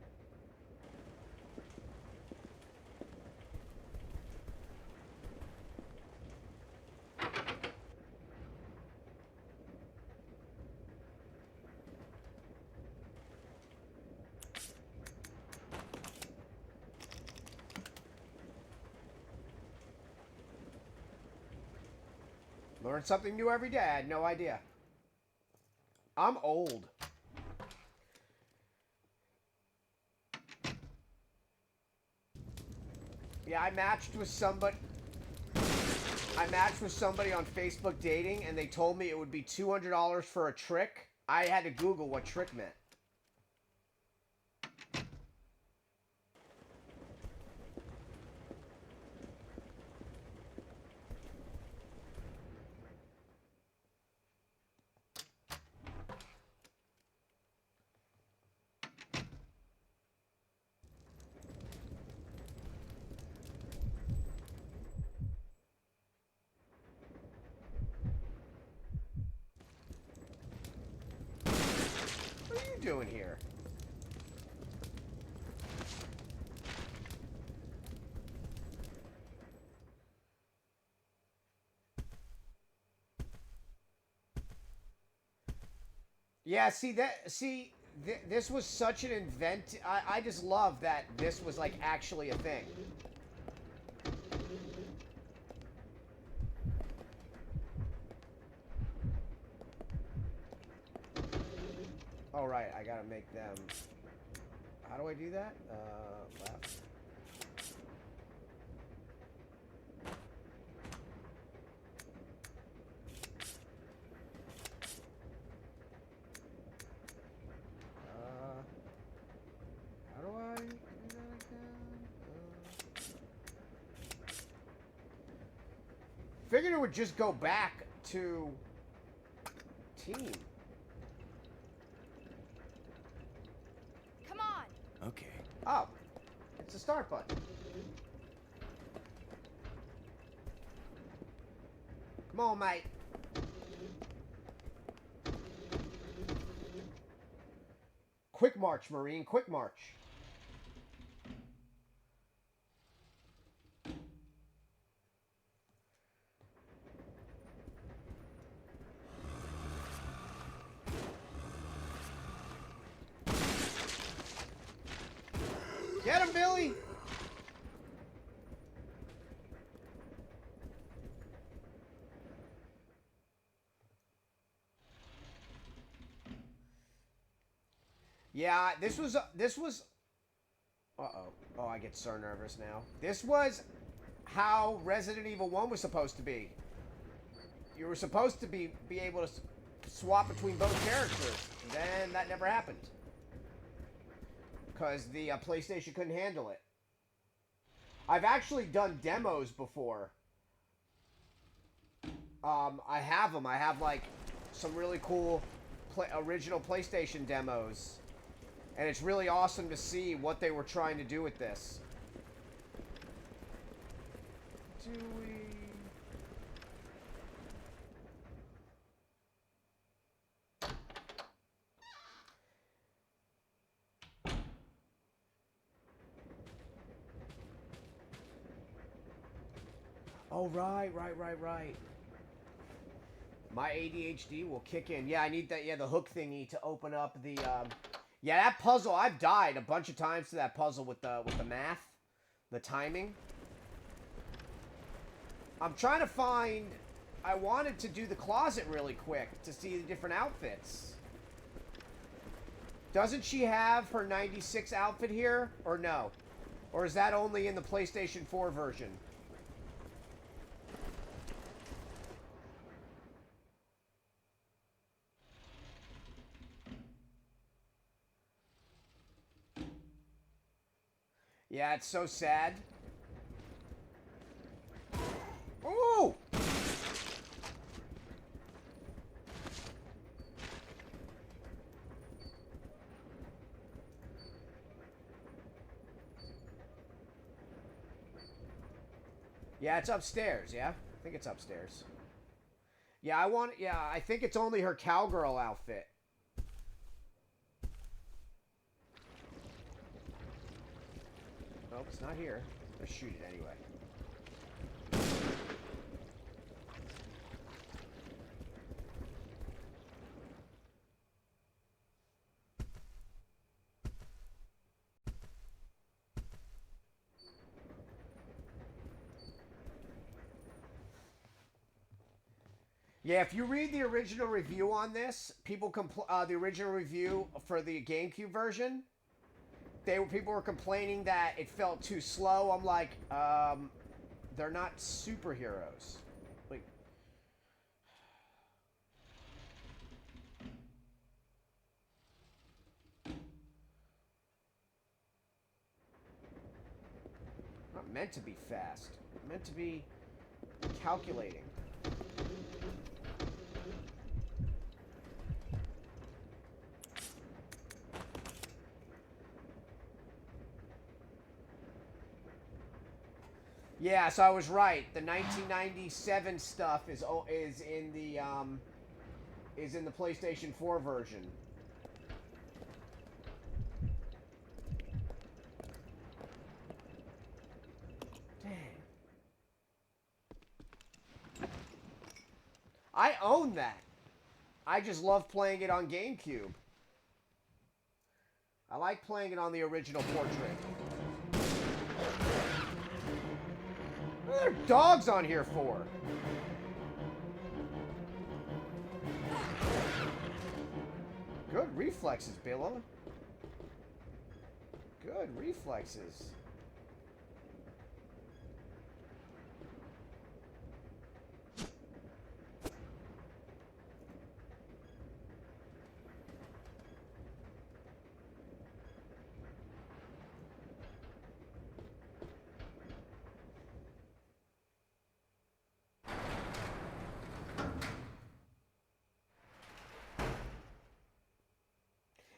Learn something new every day. I had no idea. I'm old. Yeah, I matched with somebody on Facebook dating, and they told me it would be $200 for a trick. I had to Google what trick meant. What are you doing here? Yeah, this was such an invent. I just love that this was like actually a thing. Oh, right, I gotta make them... How do I do that? Left. How do I do that again? Figured it would just go back to team. Come on. Okay. Oh, it's the start button. Come on, mate. Quick march, Marine. Quick march. Get him, Billy! Yeah, this was... Uh-oh. Oh, I get so nervous now. This was how Resident Evil 1 was supposed to be. You were supposed to be able to swap between both characters. Then that never happened. Because the PlayStation couldn't handle it. I've actually done demos before. I have them. I have, like, some really cool original PlayStation demos. And it's really awesome to see what they were trying to do with this. Do we... Oh, right. My ADHD will kick in. Yeah, I need that, the hook thingy to open up the, Yeah, that puzzle, I've died a bunch of times to that puzzle with the math. The timing. I'm trying to find... I wanted to do the closet really quick to see the different outfits. Doesn't she have her 96 outfit here? Or no? Or is that only in the PlayStation 4 version? Yeah, it's so sad. Yeah, it's upstairs, yeah? I think it's upstairs. Yeah, I think it's only her cowgirl outfit. Nope, it's not here. Let's shoot it anyway. Yeah, if you read the original review on this, people the original review for the GameCube version, people were complaining that it felt too slow. I'm like, they're not superheroes. Like, not meant to be fast. Meant to be calculating. Yeah, so I was right. The 1997 stuff is in the PlayStation 4 version. Dang. I own that. I just love playing it on GameCube. I like playing it on the original portrait. What are there dogs on here for? Good reflexes, Billa. Good reflexes.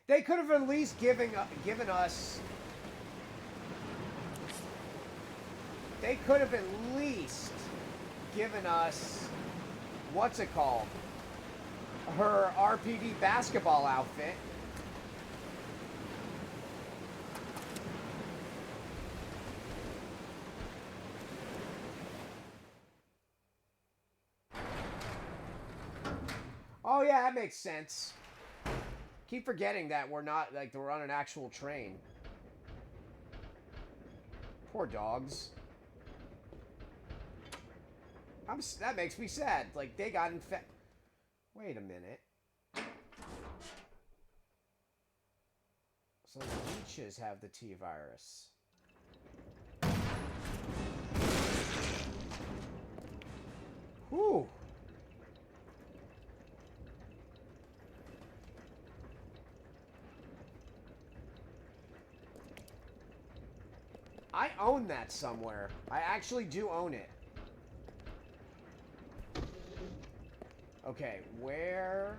They could have at least given us. They could have at least given us, what's it called? Her RPD basketball outfit. Oh yeah, that makes sense. Keep forgetting that we're not, like, we're on an actual train. Poor dogs. That makes me sad. Like, they got infected. Wait a minute. So the leeches have the T-virus. Whew. I own that somewhere. I actually do own it. Okay, where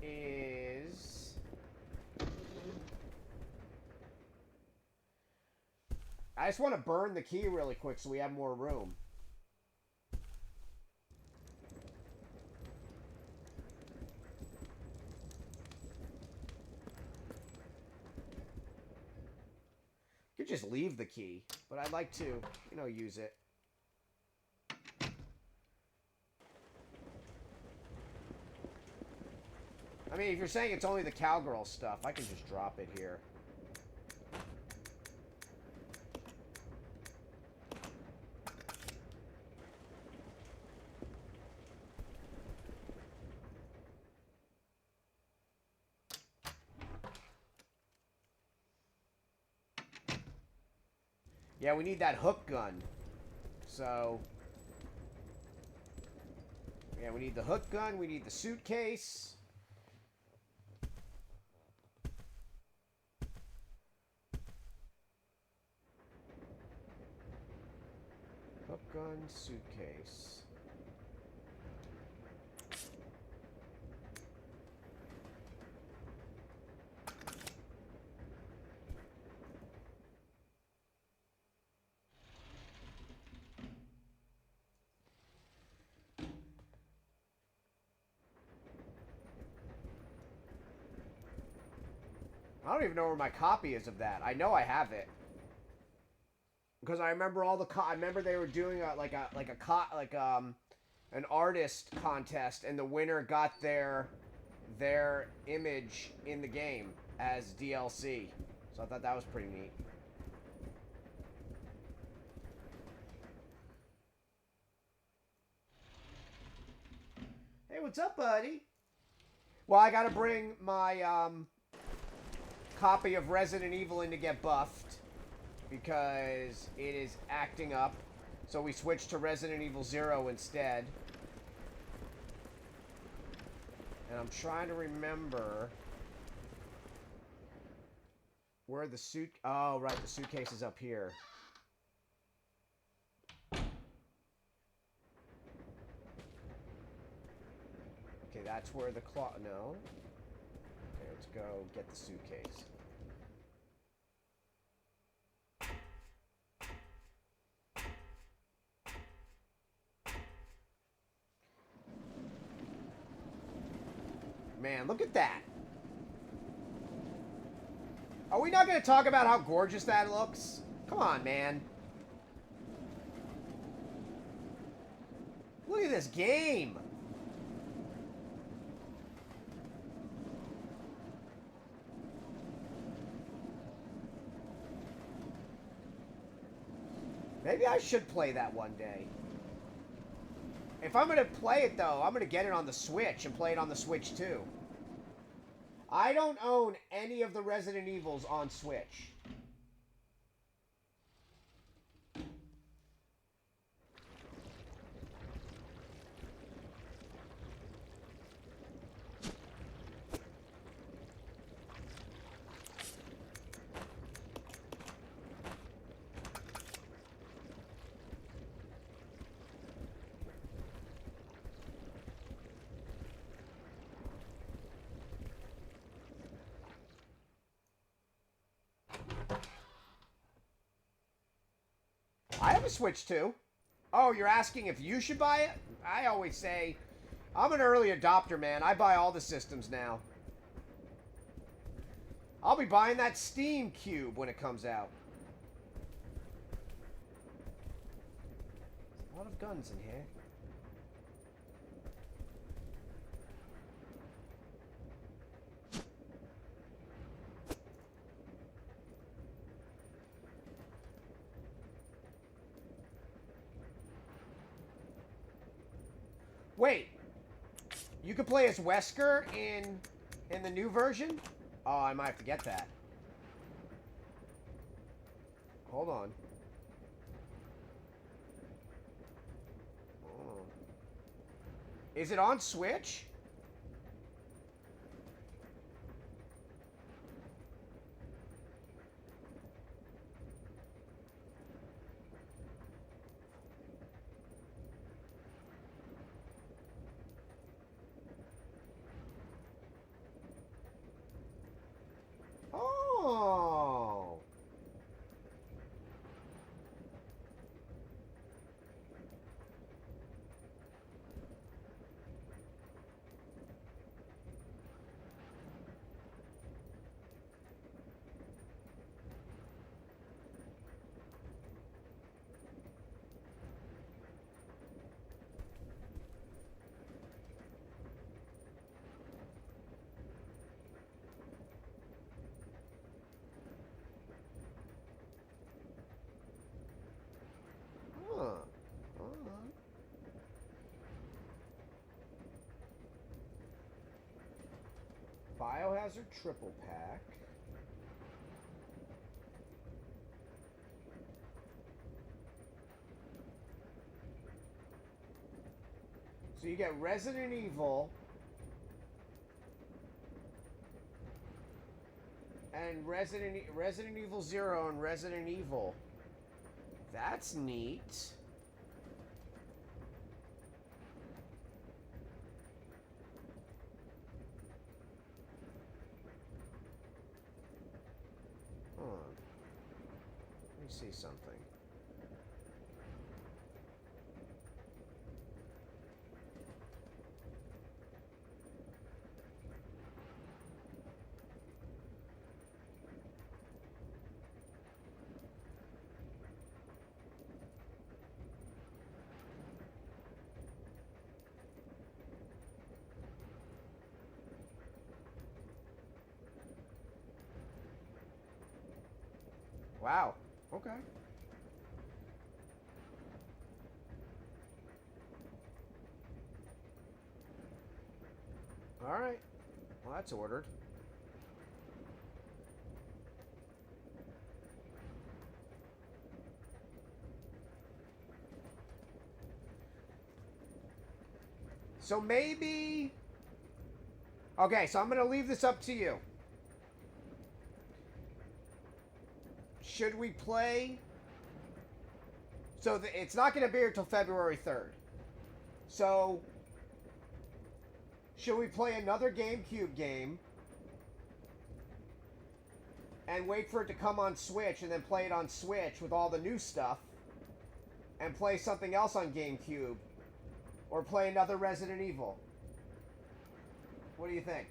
is... I just want to burn the key really quick so we have more room. Could just leave the key, but I'd like to, you know, use it. I mean, if you're saying it's only the cowgirl stuff, I can just drop it here. Yeah, we need that hook gun. So... yeah, we need the hook gun, we need the suitcase. Hook gun, suitcase. I don't even know where my copy is of that. I know I have it. Because I remember all the I remember they were doing an artist contest, and the winner got their image in the game as DLC. So I thought that was pretty neat. Hey, what's up, buddy? Well, I gotta bring my copy of Resident Evil in to get buffed because it is acting up. So we switched to Resident Evil 0 instead. And I'm trying to remember where the suit... Oh, right, the suitcase is up here. Okay, that's where the claw... No. Okay, let's go get the suitcase. Man, look at that. Are we not going to talk about how gorgeous that looks? Come on, man. Look at this game. Maybe I should play that one day. If I'm going to play it, though, I'm going to get it on the Switch and play it on the Switch, too. I don't own any of the Resident Evils on Switch. I have a Switch too. Oh, you're asking if you should buy it? I always say, I'm an early adopter, man. I buy all the systems now. I'll be buying that Steam Cube when it comes out. A lot of guns in here. Wait, you can play as Wesker in the new version? Oh, I might have to get that. Hold on. Oh. Is it on Switch? Oh. Huh. Alright. Biohazard triple pack. So you get Resident Evil and Resident Evil 0 and Resident Evil. That's neat. Hold on. Let me see something. Wow. Okay. Alright. Well, that's ordered. So maybe... Okay, so I'm going to leave this up to you. Should we play... So it's not going to be here till February 3rd. So... Should we play another GameCube game and wait for it to come on Switch and then play it on Switch with all the new stuff and play something else on GameCube? Or play another Resident Evil? What do you think?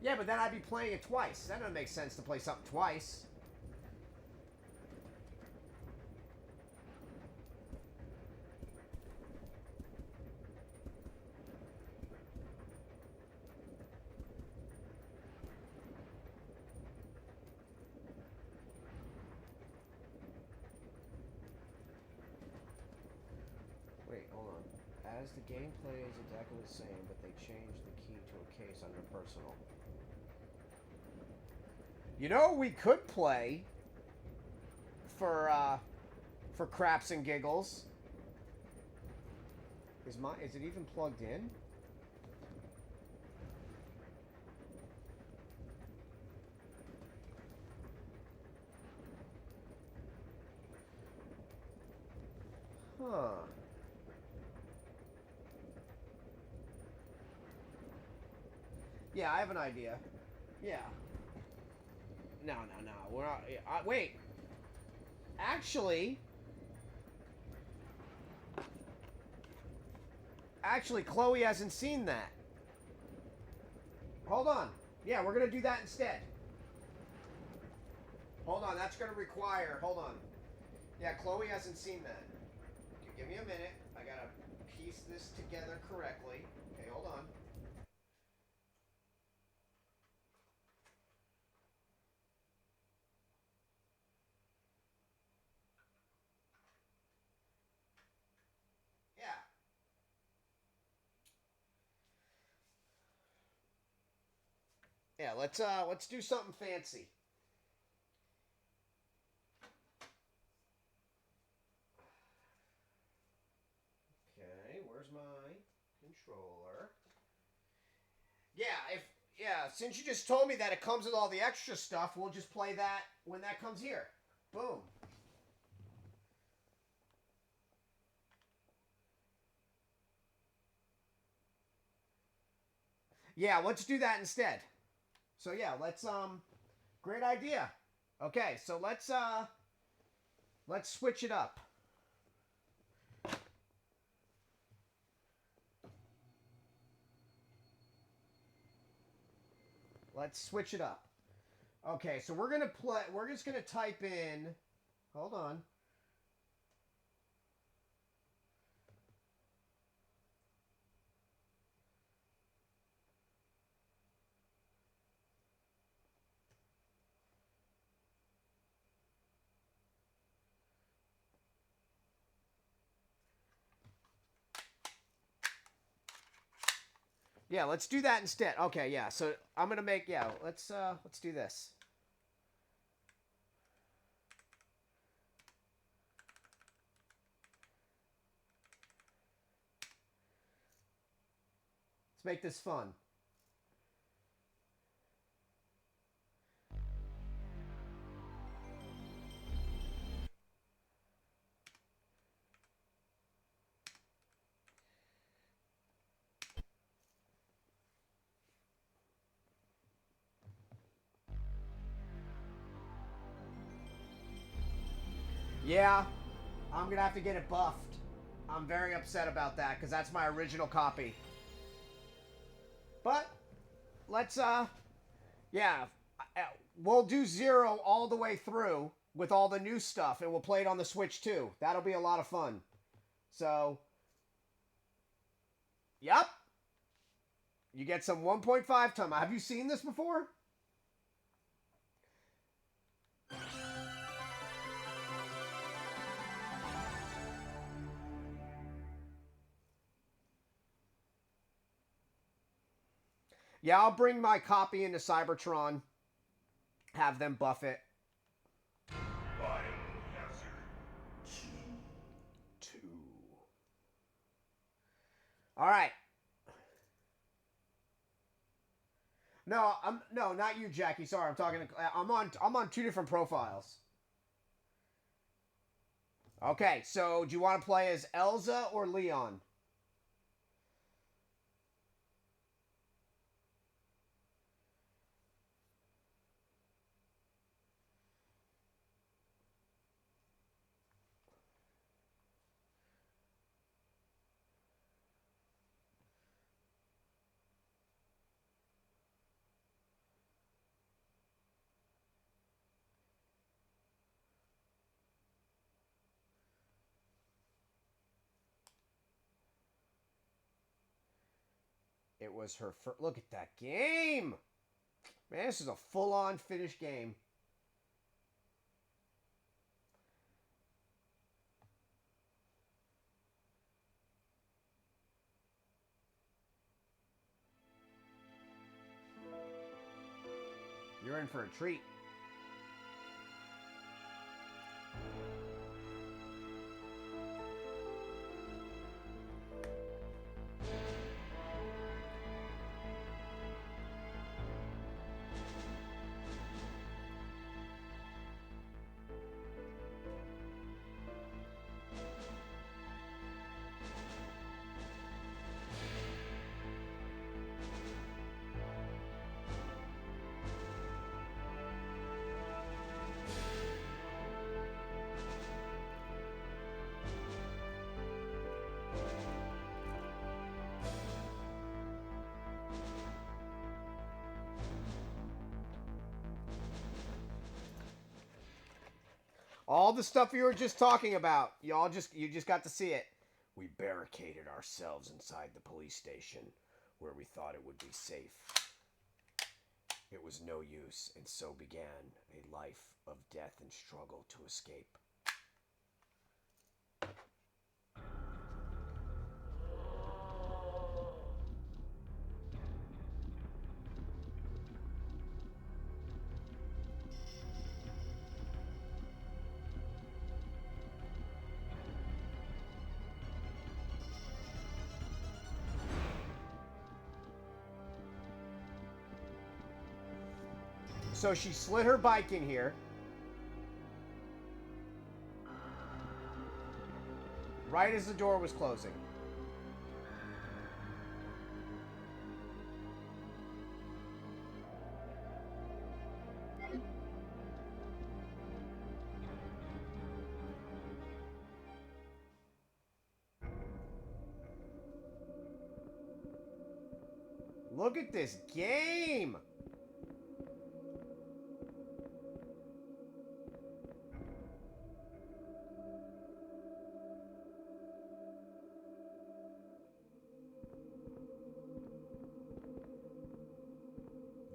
Yeah, but then I'd be playing it twice. That doesn't make sense to play something twice. Wait, hold on. As the gameplay is exactly the same, but they changed the key to a case under personal. You know, we could play for craps and giggles. Is it even plugged in? Huh. Yeah, I have an idea. Yeah. No. We're not... wait. Actually, Chloe hasn't seen that. Hold on. Yeah, we're going to do that instead. Hold on, that's going to require... Hold on. Yeah, Chloe hasn't seen that. Okay, give me a minute. I got to piece this together correctly. Okay, hold on. Yeah, let's do something fancy. Okay, where's my controller? Since you just told me that it comes with all the extra stuff, we'll just play that when that comes here. Boom. Yeah, let's do that instead. So yeah, let's great idea. Okay, so let's switch it up. Let's switch it up. Okay, so we're just gonna type in, hold on. Yeah, let's do that instead. Okay, yeah. So I'm gonna make let's do this. Let's make this fun. Yeah, I'm gonna have to get it buffed. I'm very upset about that because that's my original copy. But let's yeah, we'll do 0 all the way through with all the new stuff, and we'll play it on the Switch too. That'll be a lot of fun. So, yep. You get some 1.5 time. Have you seen this before? Yeah, I'll bring my copy into Cybertron. Have them buff it. Two. All right. No, no, not you, Jackie. Sorry, I'm on 2 different profiles. Okay, so do you want to play as Elza or Leon? It was her first. Look at that game! Man, this is a full-on finished game. You're in for a treat. All the stuff you were just talking about, you just got to see it. We barricaded ourselves inside the police station where we thought it would be safe. It was no use, and so began a life of death and struggle to escape. So she slid her bike in here. Right as the door was closing. Look at this game!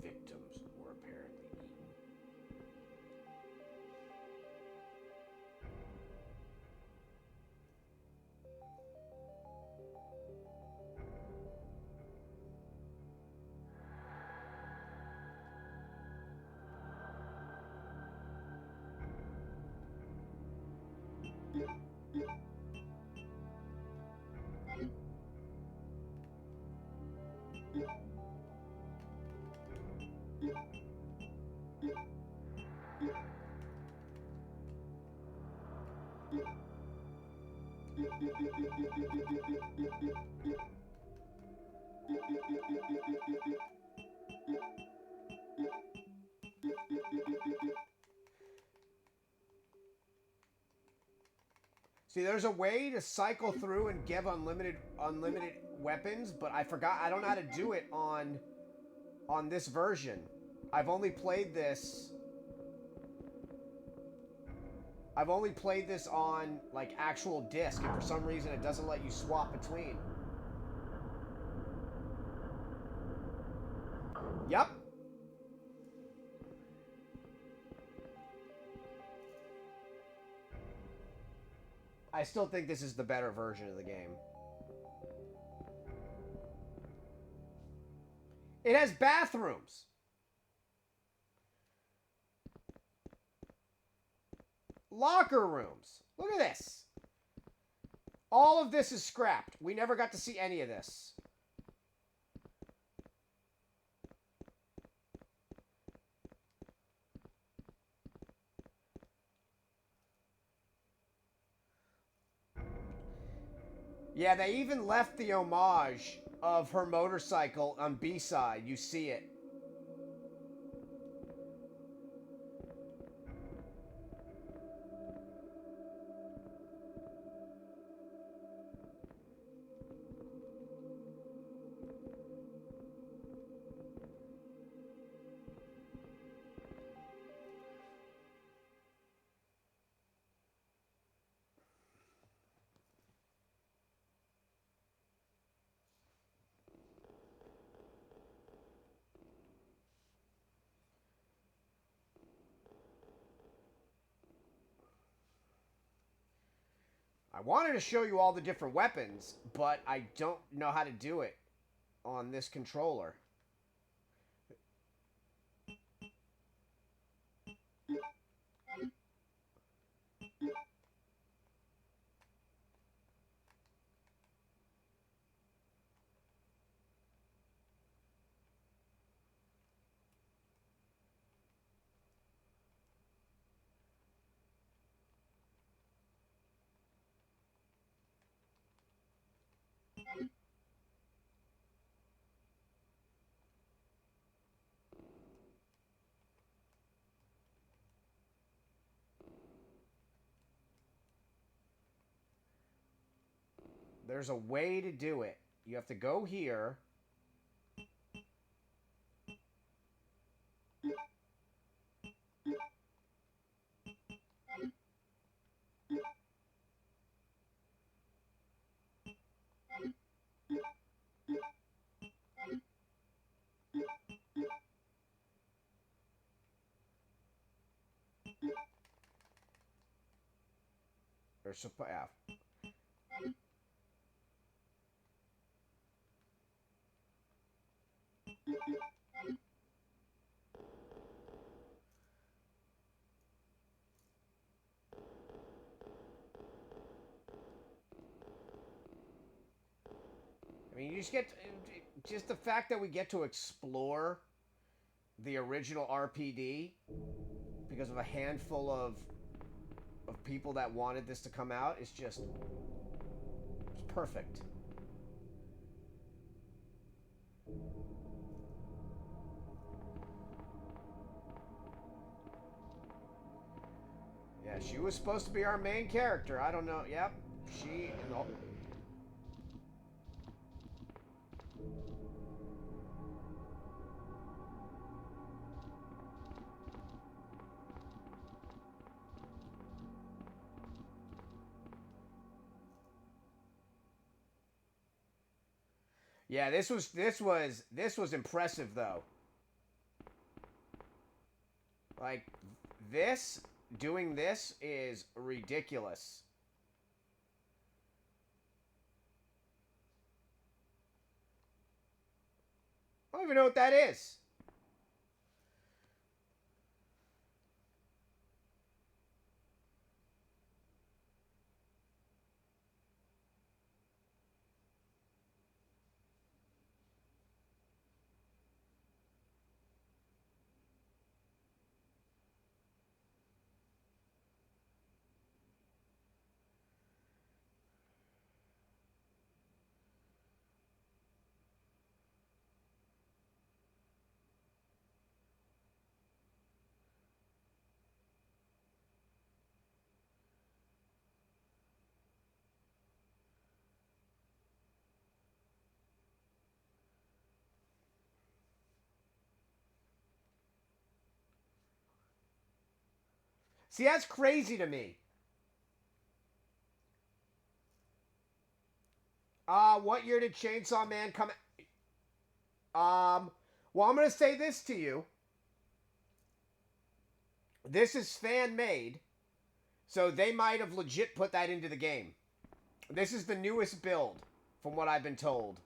Victims were apparently eaten. See, there's a way to cycle through and give unlimited weapons, but I forgot. I don't know how to do it on this version. I've only played this on like actual disc, and for some reason it doesn't let you swap between. Yep. I still think this is the better version of the game. It has bathrooms. Locker rooms. Look at this. All of this is scrapped. We never got to see any of this. Yeah, they even left the homage of her motorcycle on B-side. You see it. I wanted to show you all the different weapons, but I don't know how to do it on this controller. There's a way to do it. You have to go here. There's supposed yeah. I mean, you just get just the fact that we get to explore the original RPD because of a handful of people that wanted this to come out is just it's perfect. Yeah, she was supposed to be our main character. I don't know. Yep, she. No. Yeah, this was impressive though. Like doing this is ridiculous. I don't even know what that is. See, that's crazy to me. What year did Chainsaw Man come out? Well, I'm going to say this to you. This is fan-made, so they might have legit put that into the game. This is the newest build, from what I've been told.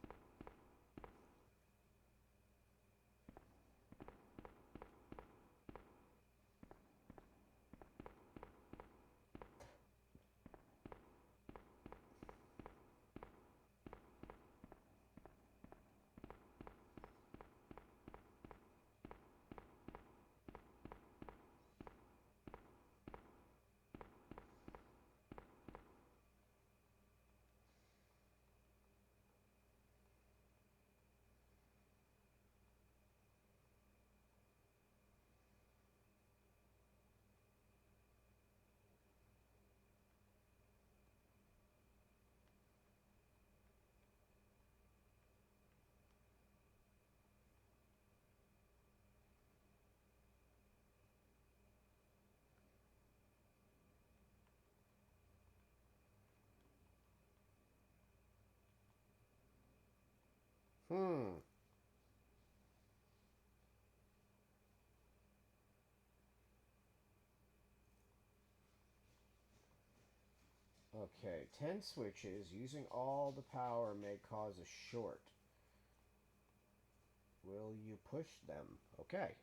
Okay, 10 switches. Using all the power may cause a short. Will you push them? Okay.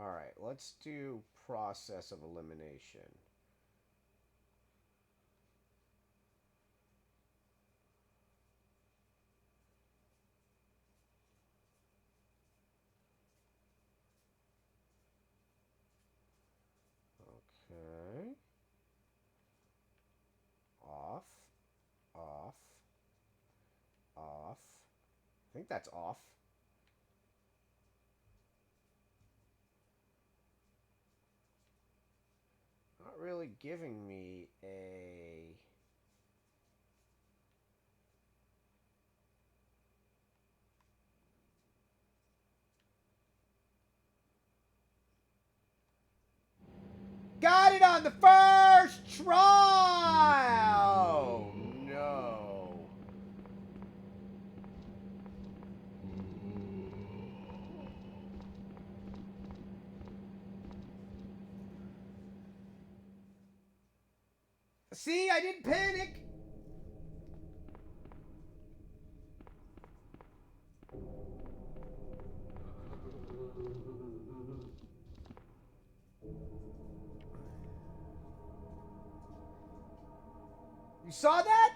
Alright, let's do process of elimination. Okay. Off. Off. Off. I think that's off. Not really giving me a... Got it on the first try! Oh, no. See, I didn't panic. You saw that?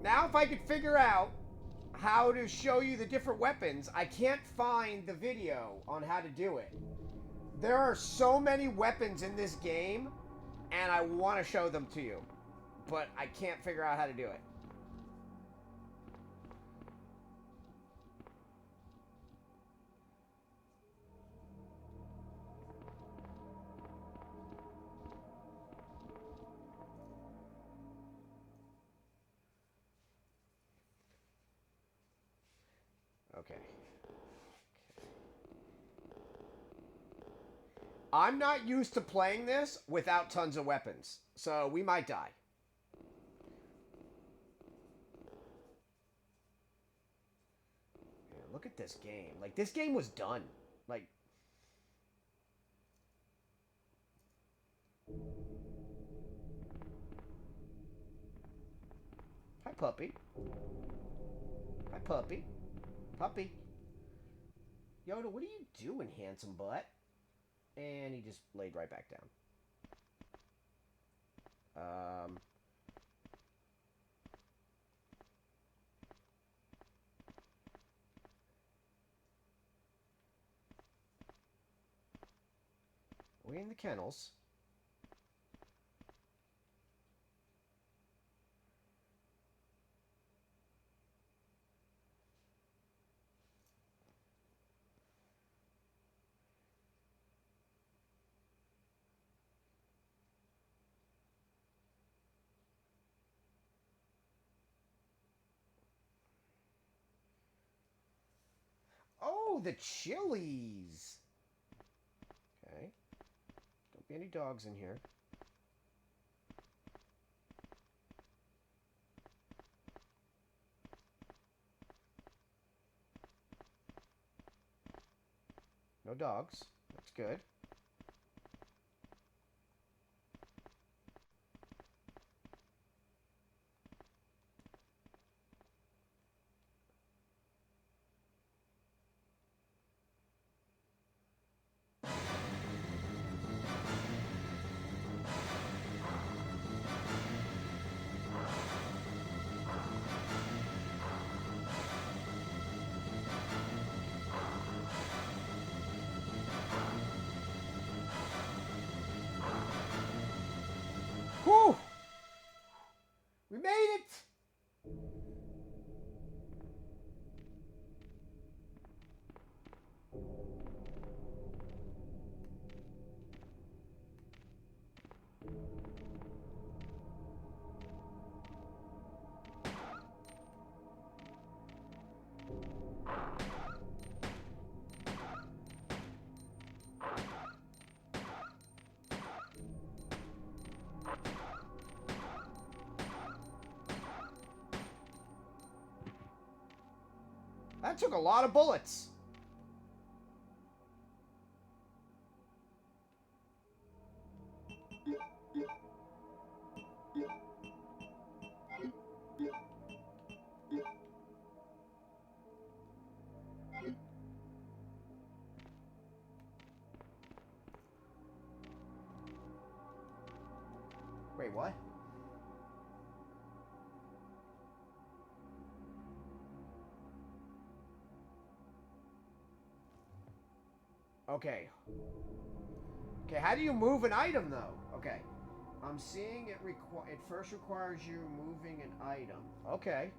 Now if I could figure out how to show you the different weapons, I can't find the video on how to do it. There are so many weapons in this game, and I want to show them to you, but I can't figure out how to do it. Okay. I'm not used to playing this without tons of weapons, so we might die. Yeah, look at this game. Like, this game was done. Like... Hi, puppy. Hi, puppy. Puppy. Yoda, what are you doing, handsome butt? And he just laid right back down. We in the kennels. the chilies. Okay. Don't be any dogs in here. No dogs. That's good. Whew! We made it! That took a lot of bullets. Wait, what? Okay. Okay, how do you move an item, though? Okay. I'm seeing it first requires you moving an item. Okay.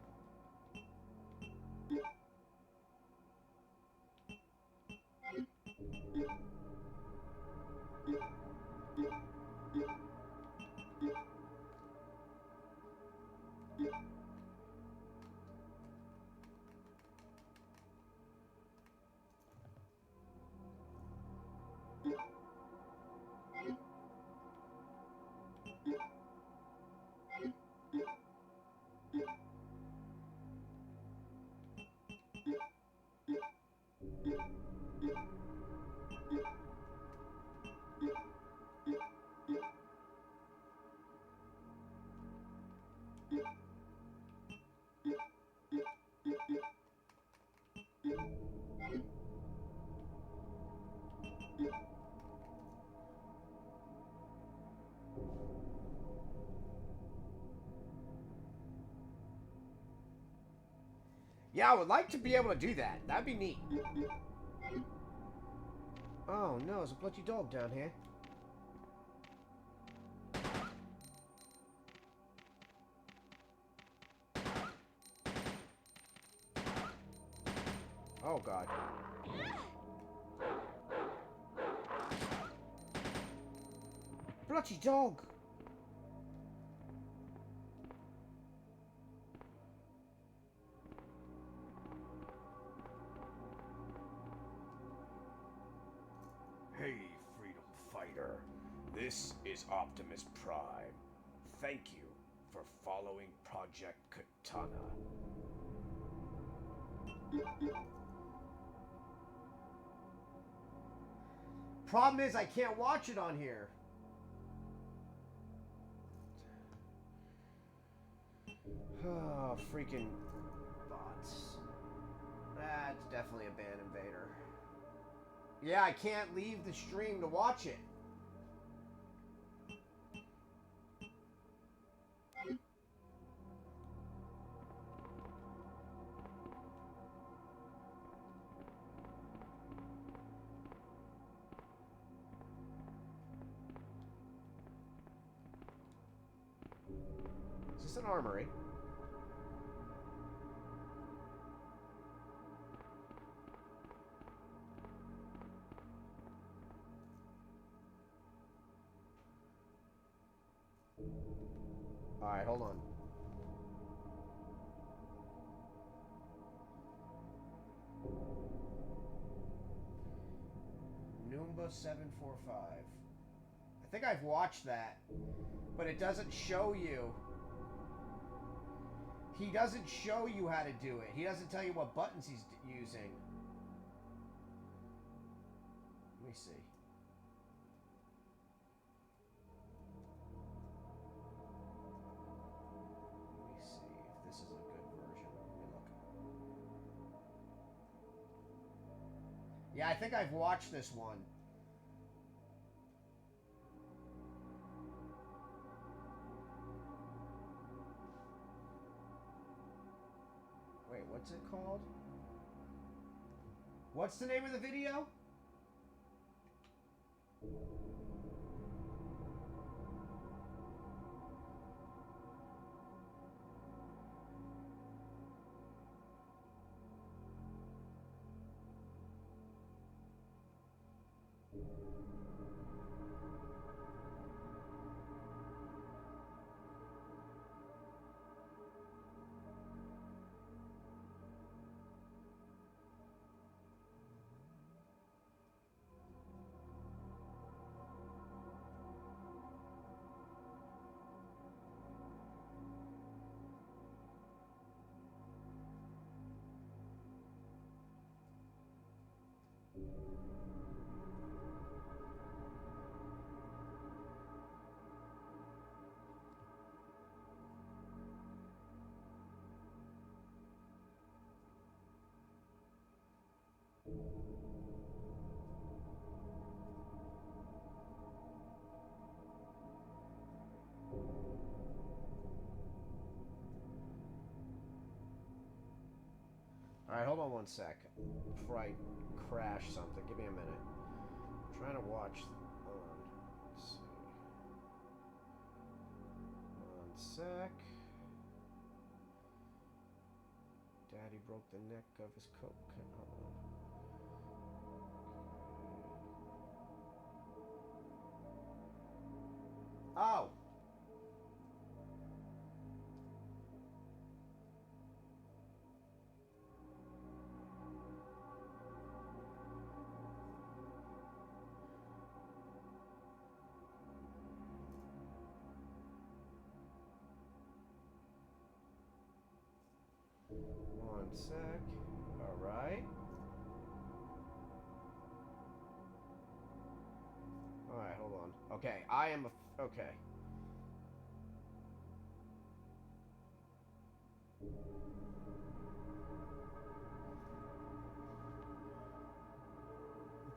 Yeah, I would like to be able to do that. That'd be neat. Oh no, there's a bloody dog down here. Oh god. Bloody dog! Hey, freedom fighter. This is Optimus Prime. Thank you for following Project Katana. Problem is, I can't watch it on here. Oh, freaking bots. That's definitely a ban invader. Yeah, I can't leave the stream to watch it. Is this an armory? Alright, hold on. Number 745. I think I've watched that, but it doesn't show you. He doesn't show you how to do it. He doesn't tell you what buttons he's using. Let me see. Let me see if this is a good version. Let me look. Yeah, I think I've watched this one. Wait, what's it called? What's the name of the video? Alright, hold on one sec. Before I crash something. Give me a minute. I'm trying to watch. Hold on. Let's see. One sec. Daddy broke the neck of his coat. Hold on. Oh! One sec. Alright. Alright, hold on. Okay, I am a... Okay.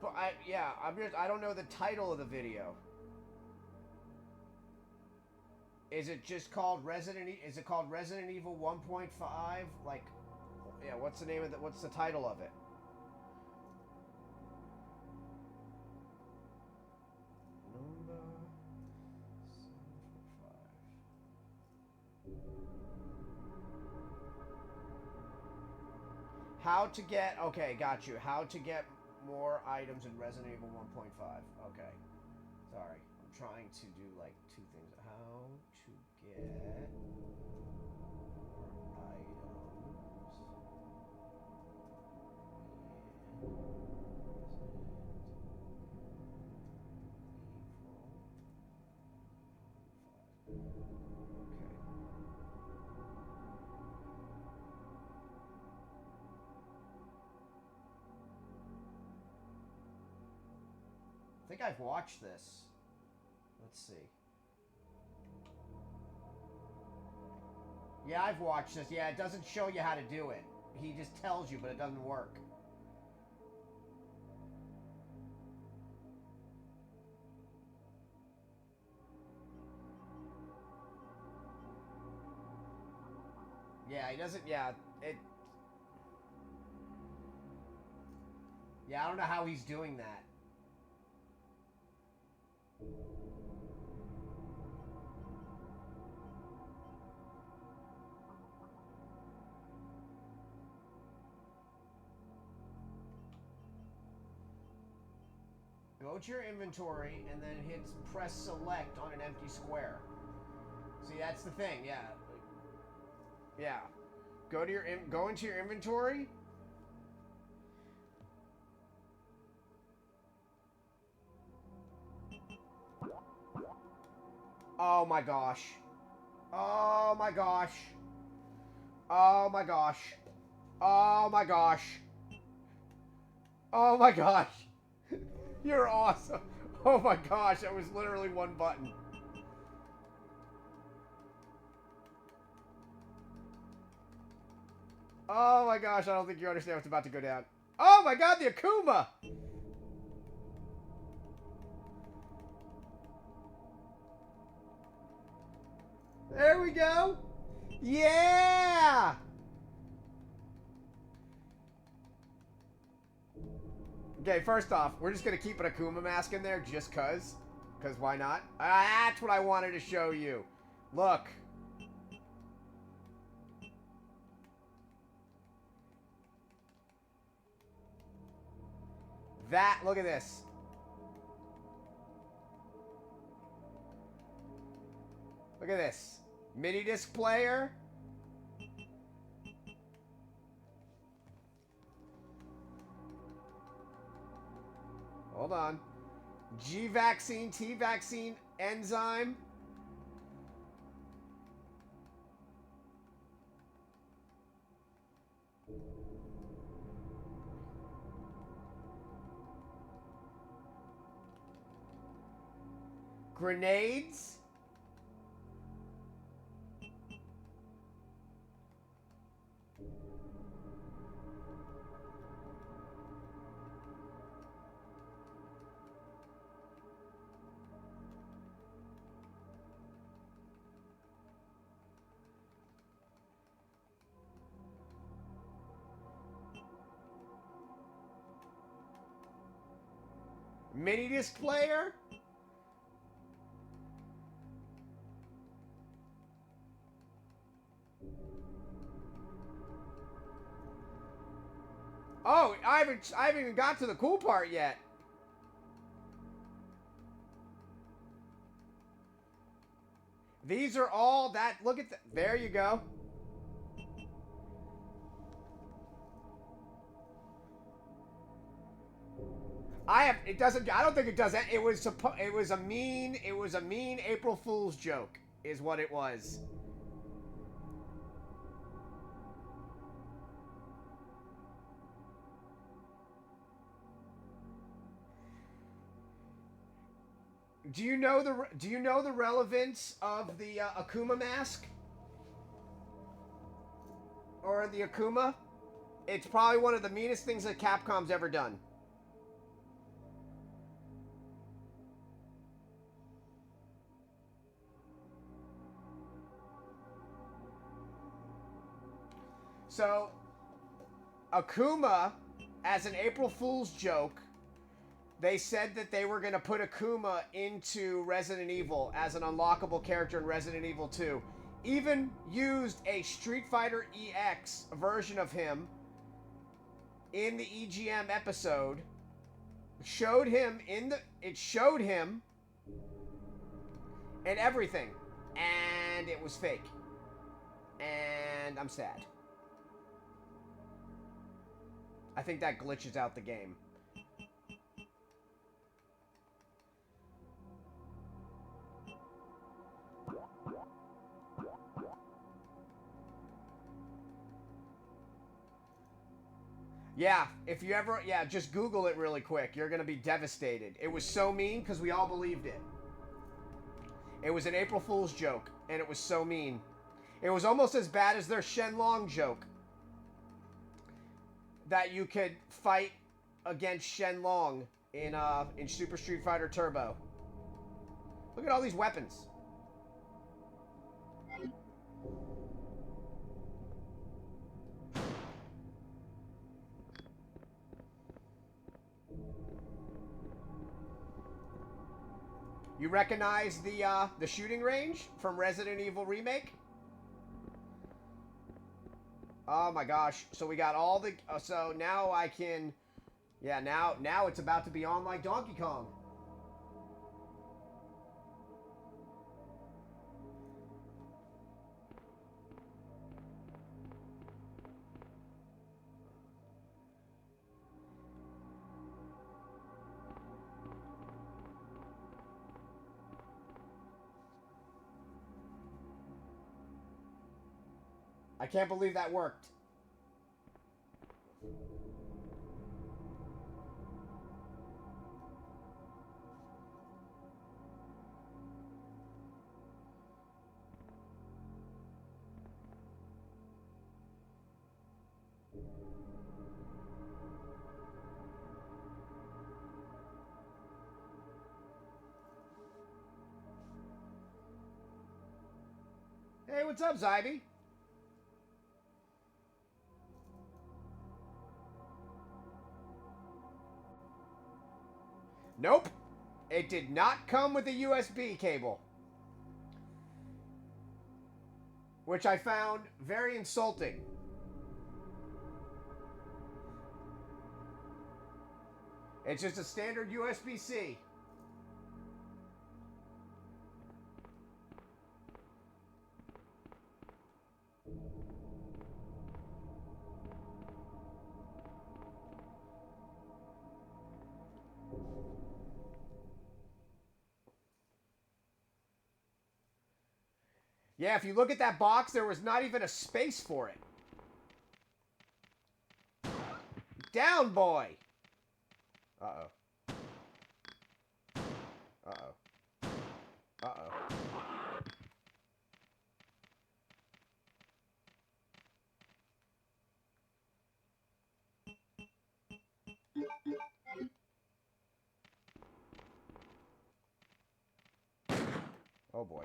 But I don't know the title of the video. Is it just called is it called Resident Evil 1.5? Like, yeah, what's the name of what's the title of it? Number 745. How to get, okay, got you. How to get more items in Resident Evil 1.5. Okay. Sorry. I'm trying to do like two things. How to get more items in Resident Evil 1.5. I think I've watched this. Let's see. Yeah, I've watched this. Yeah, it doesn't show you how to do it. He just tells you, but it doesn't work. Yeah, he doesn't, yeah, it... Yeah, I don't know how he's doing that. Go to your inventory and then press select on an empty square. See, that's the thing, yeah. Yeah. Go into your inventory. Oh my gosh. Oh my gosh. Oh my gosh. Oh my gosh. Oh my gosh. You're awesome. Oh my gosh, that was literally one button. Oh my gosh, I don't think you understand what's about to go down. Oh my god, the Akuma! There we go. Yeah! Okay, first off, we're just going to keep an Akuma mask in there just cuz. Because why not? That's what I wanted to show you. Look. That, look at this. Look at this. Mini disc player. Hold on. G vaccine, T vaccine, enzyme. Grenades. Mini disc player. Oh, I haven't even got to the cool part yet. These are all that. Look at there you go. It doesn't. I don't think it does that. It was a mean April Fool's joke, is what it was. Do you know the relevance of the Akuma mask? Or the Akuma? It's probably one of the meanest things that Capcom's ever done. So, Akuma, as an April Fool's joke, they said that they were going to put Akuma into Resident Evil as an unlockable character in Resident Evil 2. Even used a Street Fighter EX version of him in the EGM episode. It showed him and everything. And it was fake. And I'm sad. I think that glitches out the game. Yeah, if you ever, just Google it really quick. You're going to be devastated. It was so mean because we all believed it. It was an April Fool's joke, and it was so mean. It was almost as bad as their Shenlong joke. That you could fight against Shenlong in Super Street Fighter Turbo. Look at all these weapons. You recognize the shooting range from Resident Evil Remake? Oh my gosh. So we got all the... so now I can... Yeah, now it's about to be on like Donkey Kong. I can't believe that worked. Hey, what's up, Zybe? Nope. It did not come with a USB cable. Which I found very insulting. It's just a standard USB-C. Yeah, if you look at that box, there was not even a space for it. Down, boy! Uh-oh. Uh-oh. Uh-oh. Oh, boy.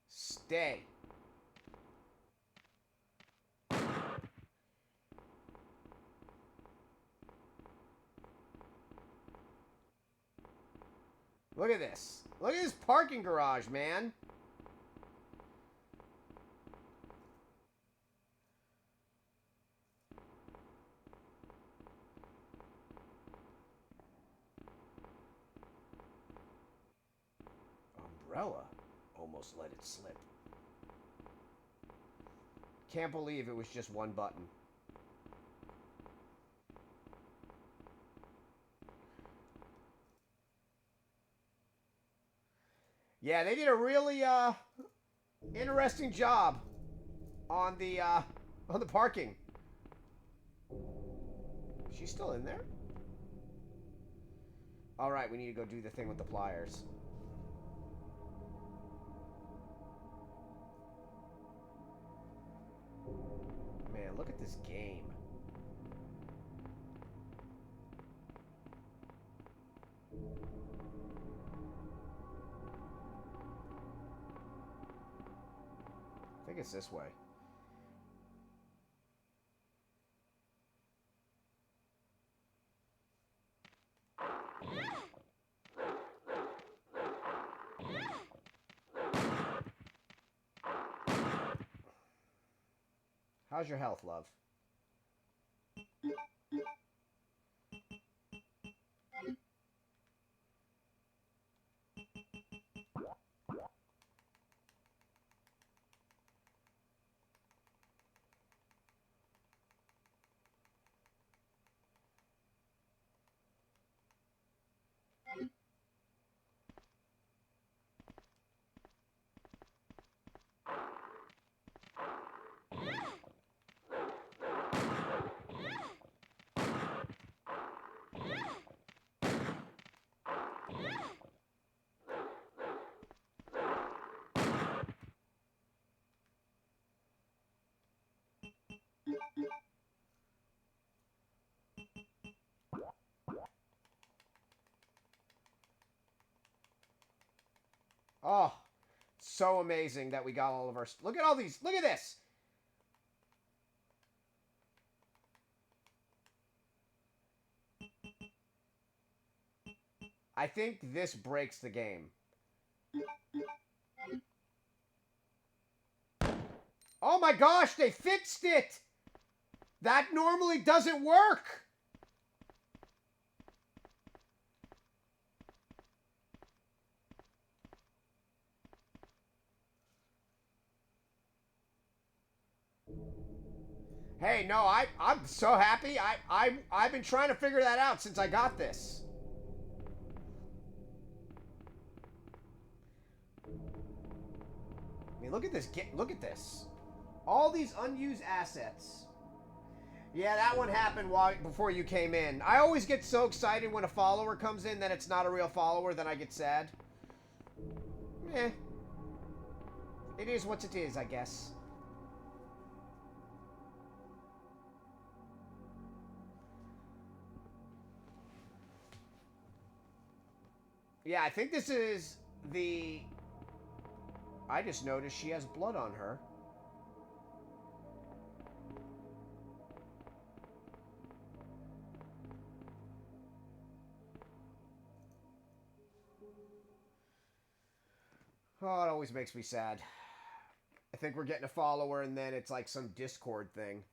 Stay. Look at this. Look at this parking garage, man. Umbrella almost let it slip. Can't believe it was just one button. Yeah, they did a really interesting job on the parking. She's still in there? All right, we need to go do the thing with the pliers. Man, look at this game. I think it's this way. How's your health, love? Oh, so amazing that we got all of our... Look at all these. Look at this. I think this breaks the game. Oh my gosh, they fixed it. That normally doesn't work. Hey, no, I'm so happy. I've been trying to figure that out since I got this. I mean, look at this. Look at this. All these unused assets. Yeah, that one happened before you came in. I always get so excited when a follower comes in that it's not a real follower, then I get sad. Eh. It is what it is, I guess. Yeah, I think this is the... I just noticed she has blood on her. Oh, it always makes me sad. I think we're getting a follower and then it's like some Discord thing.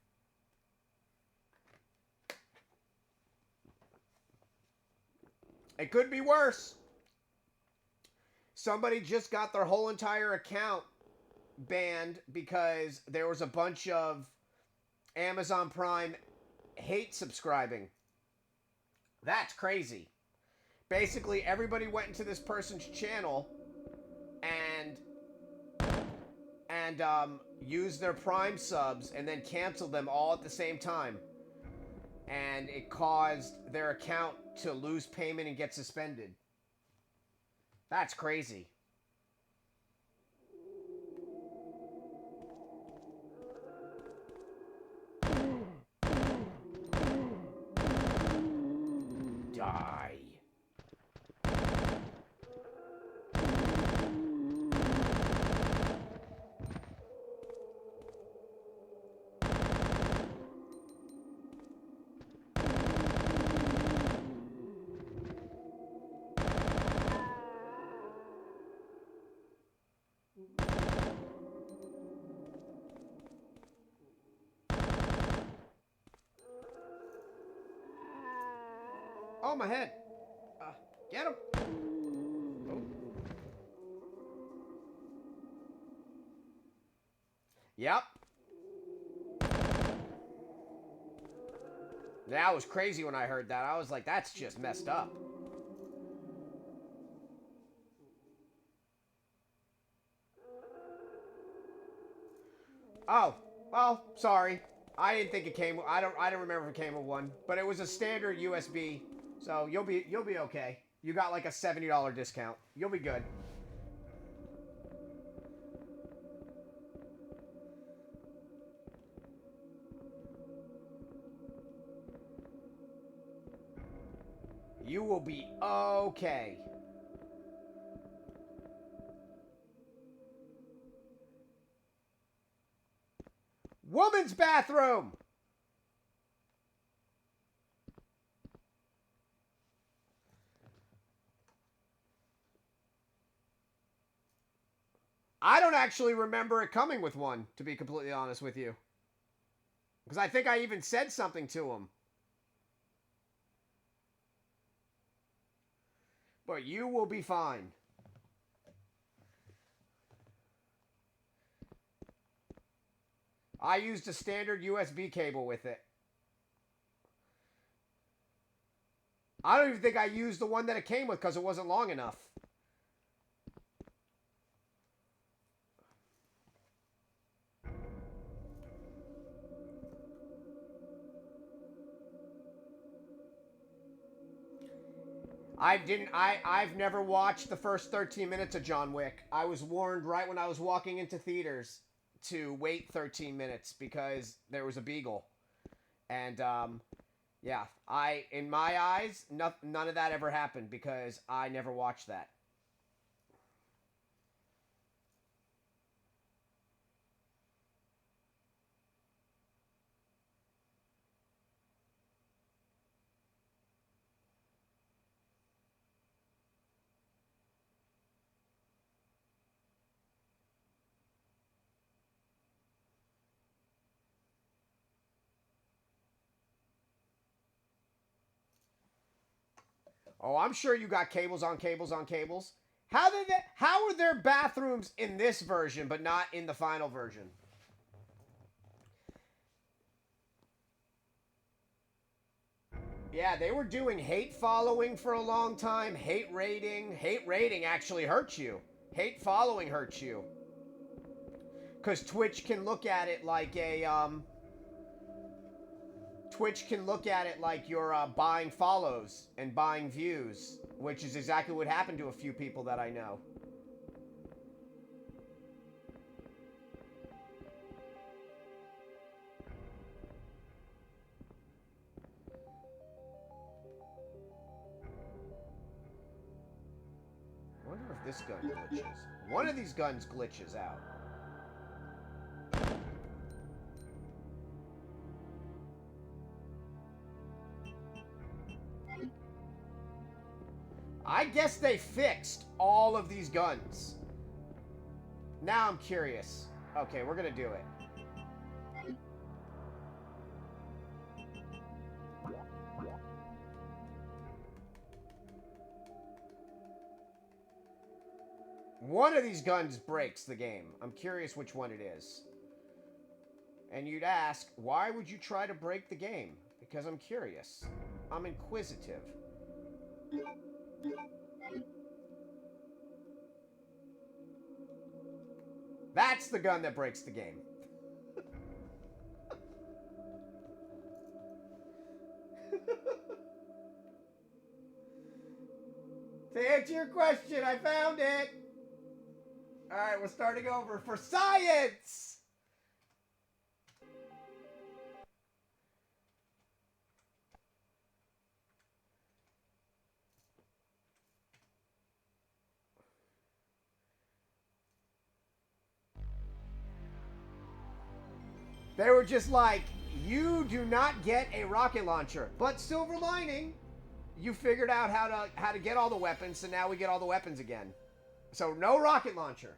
It could be worse. Somebody just got their whole entire account banned because there was a bunch of Amazon Prime hate subscribing. That's crazy. Basically, everybody went into this person's channel and used their Prime subs and then canceled them all at the same time. And it caused their account to lose payment and get suspended. That's crazy. Die. Oh, my head. Get him. Oh. Yep. That was crazy when I heard that. I was like, that's just messed up. Oh, well, sorry. I didn't think it came. I don't remember if it came with one, but it was a standard USB. So you'll be okay. You got like a $70 discount. You'll be good. You will be okay. Woman's bathroom. I don't actually remember it coming with one, to be completely honest with you. Because I think I even said something to him. But you will be fine. I used a standard USB cable with it. I don't even think I used the one that it came with because it wasn't long enough. I've never watched the first 13 minutes of John Wick. I was warned right when I was walking into theaters to wait 13 minutes because there was a beagle. And, yeah, in my eyes, none of that ever happened because I never watched that. Oh, I'm sure you got cables on cables on cables. How are there bathrooms in this version but not in the final version? Yeah, they were doing hate following for a long time. Hate rating. Hate rating actually hurts you. Hate following hurts you. Because Twitch can look at it like a, Twitch can look at it like you're buying follows and buying views, which is exactly what happened to a few people that I know. I wonder if this gun glitches. One of these guns glitches out. I guess they fixed all of these guns. Now I'm curious. Okay, we're gonna do it. One of these guns breaks the game. I'm curious which one it is. And you'd ask, why would you try to break the game? Because I'm curious. I'm inquisitive. That's the gun that breaks the game. To answer your question, I found it. All right, we're starting over for science. They were just like, you do not get a rocket launcher, but silver lining, you figured out how to get all the weapons, so now we get all the weapons again. So no rocket launcher.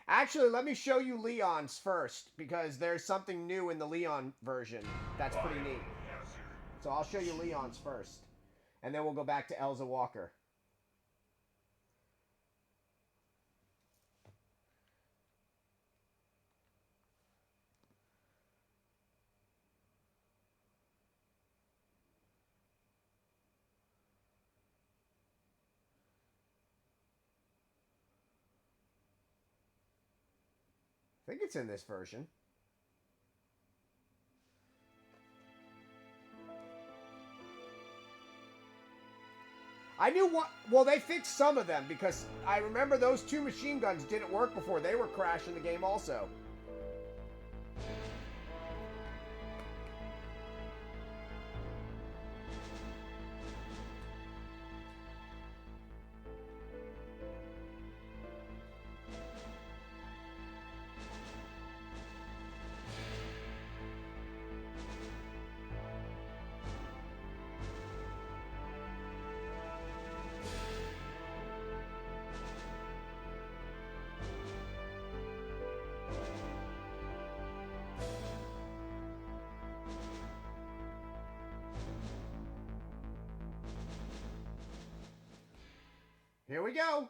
Actually, let me show you Leon's first, because there's something new in the Leon version that's pretty neat. So I'll show you Leon's first, and then we'll go back to Elza Walker. I think it's in this version. I knew what... Well, they fixed some of them, because I remember those two machine guns didn't work before. They were crashing the game also. Here we go.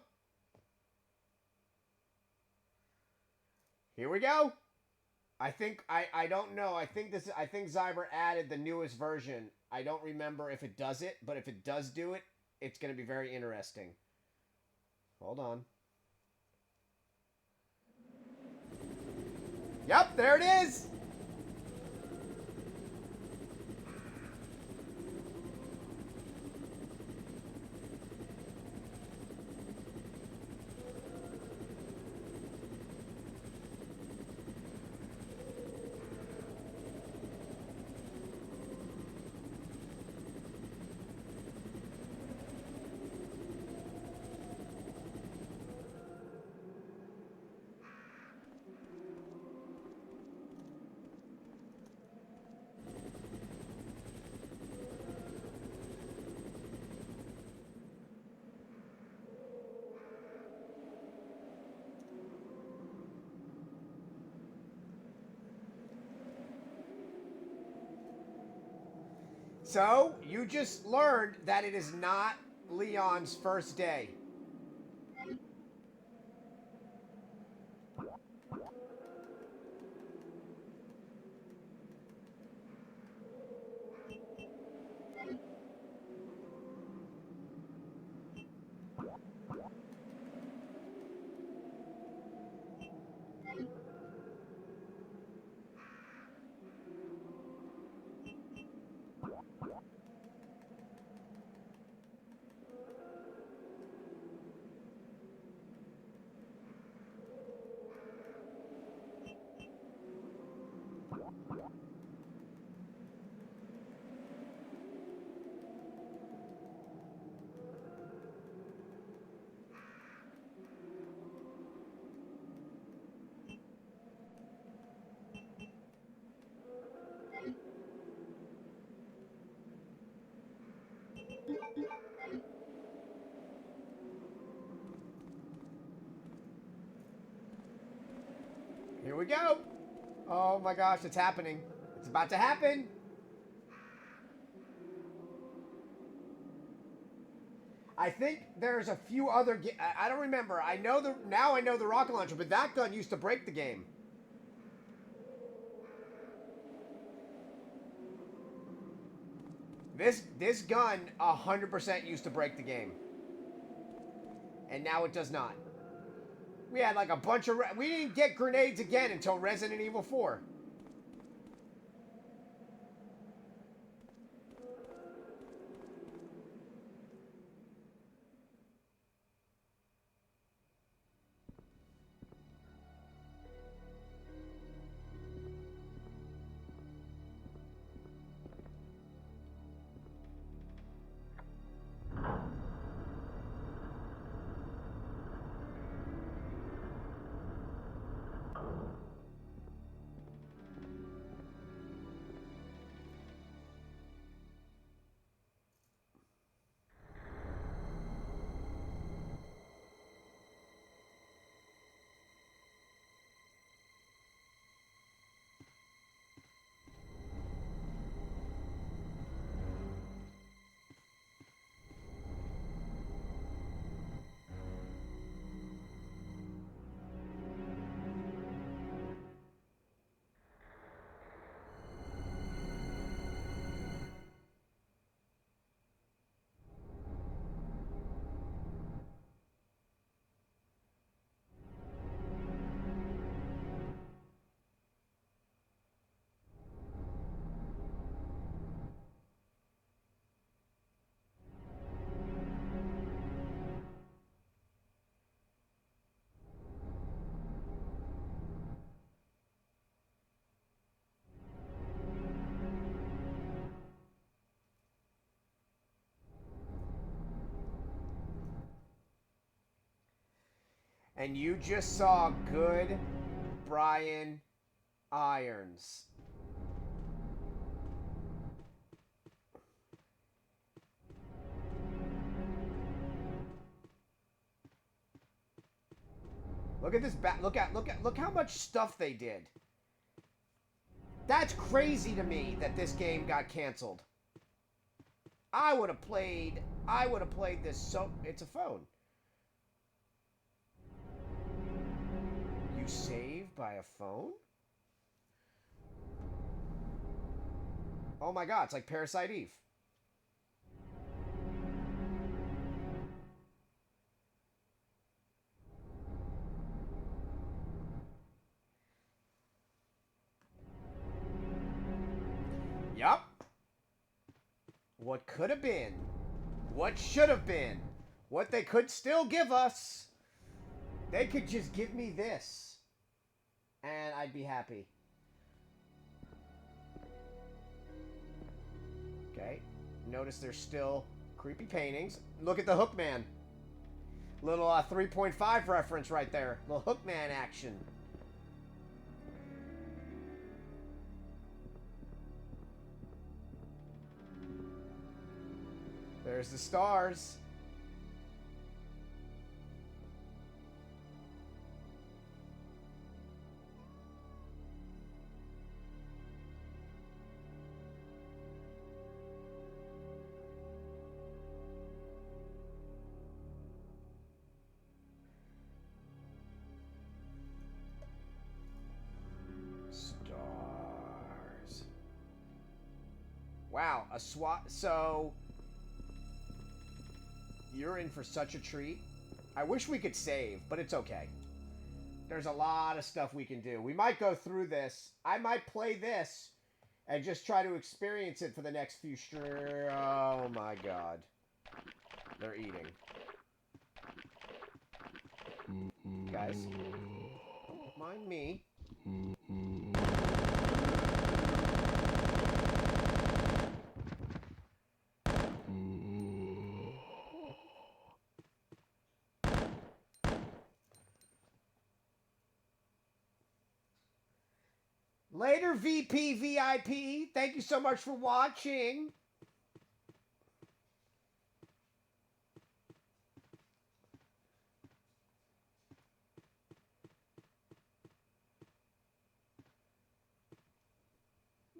Here we go. I think I don't know. I think Zyber added the newest version. I don't remember if it does it, but if it does do it, it's going to be very interesting. Hold on. Yep, there it is. So, you just learned that it is not Leon's first day. Here we go. Oh my gosh, it's happening. It's about to happen. I think there's a few other... I don't remember. Now I know the rocket launcher, but that gun used to break the game. This gun 100% used to break the game. And now it does not. We had like a bunch of... We didn't get grenades again until Resident Evil 4. And you just saw good Brian Irons. Look at this look how much stuff they did. That's crazy to me that this game got canceled. I would have played this. So it's a phone. You save by a phone? Oh my god, it's like Parasite Eve. Yup. What could have been. What should have been. What they could still give us. They could just give me this. And I'd be happy. Okay. Notice there's still creepy paintings. Look at the Hookman. Little 3.5 reference right there. Little Hookman action. There's the stars. Stars. Wow, a SWAT. So you're in for such a treat. I wish we could save, but it's okay. There's a lot of stuff we can do. We might go through this. I might play this and just try to experience it for the next few Oh my god. They're eating. Guys, don't mind me. Later, VP VIP. Thank you so much for watching.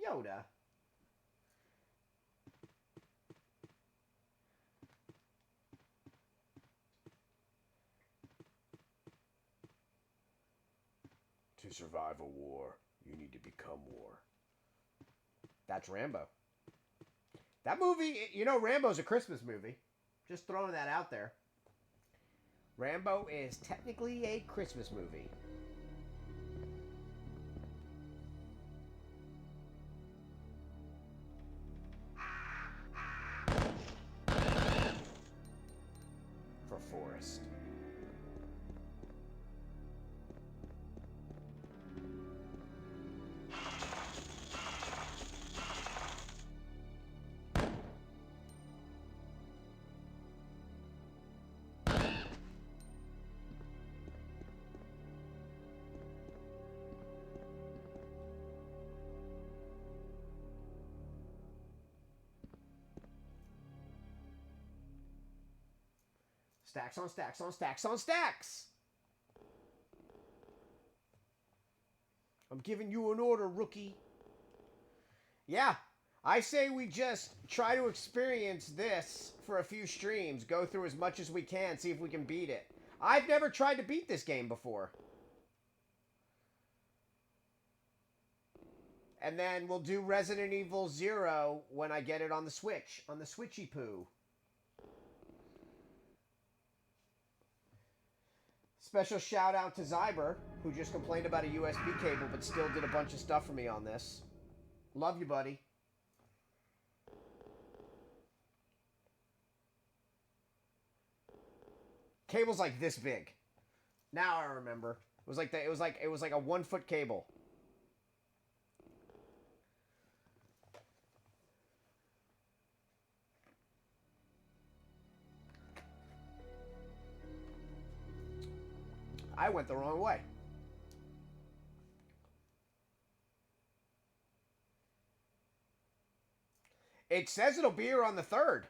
Yoda. To survive a war, you need to become war. That's Rambo. That movie, you know, Rambo's a Christmas movie. Just throwing that out there. Rambo is technically a Christmas movie. For Forrest. Stacks on stacks on stacks on stacks. I'm giving you an order, rookie. Yeah, I say we just try to experience this for a few streams. Go through as much as we can, see if we can beat it. I've never tried to beat this game before. And then we'll do Resident Evil 0 when I get it on the Switch, on the Switchy Poo. Special shout out to Zyber, who just complained about a USB cable but still did a bunch of stuff for me on this. Love you, buddy. Cable's like this big. Now I remember. It was like a 1 foot cable. I went the wrong way. It says it'll be here on the 3rd.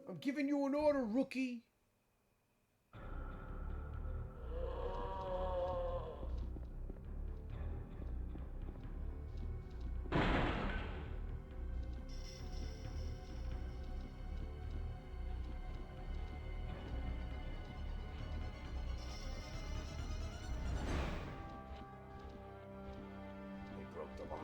I'm giving you an order, rookie. They broke the line.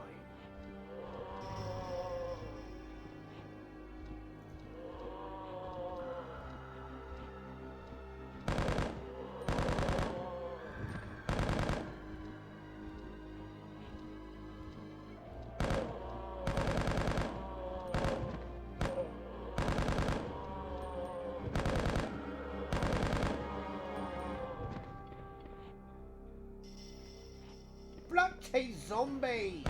Bloody zombies!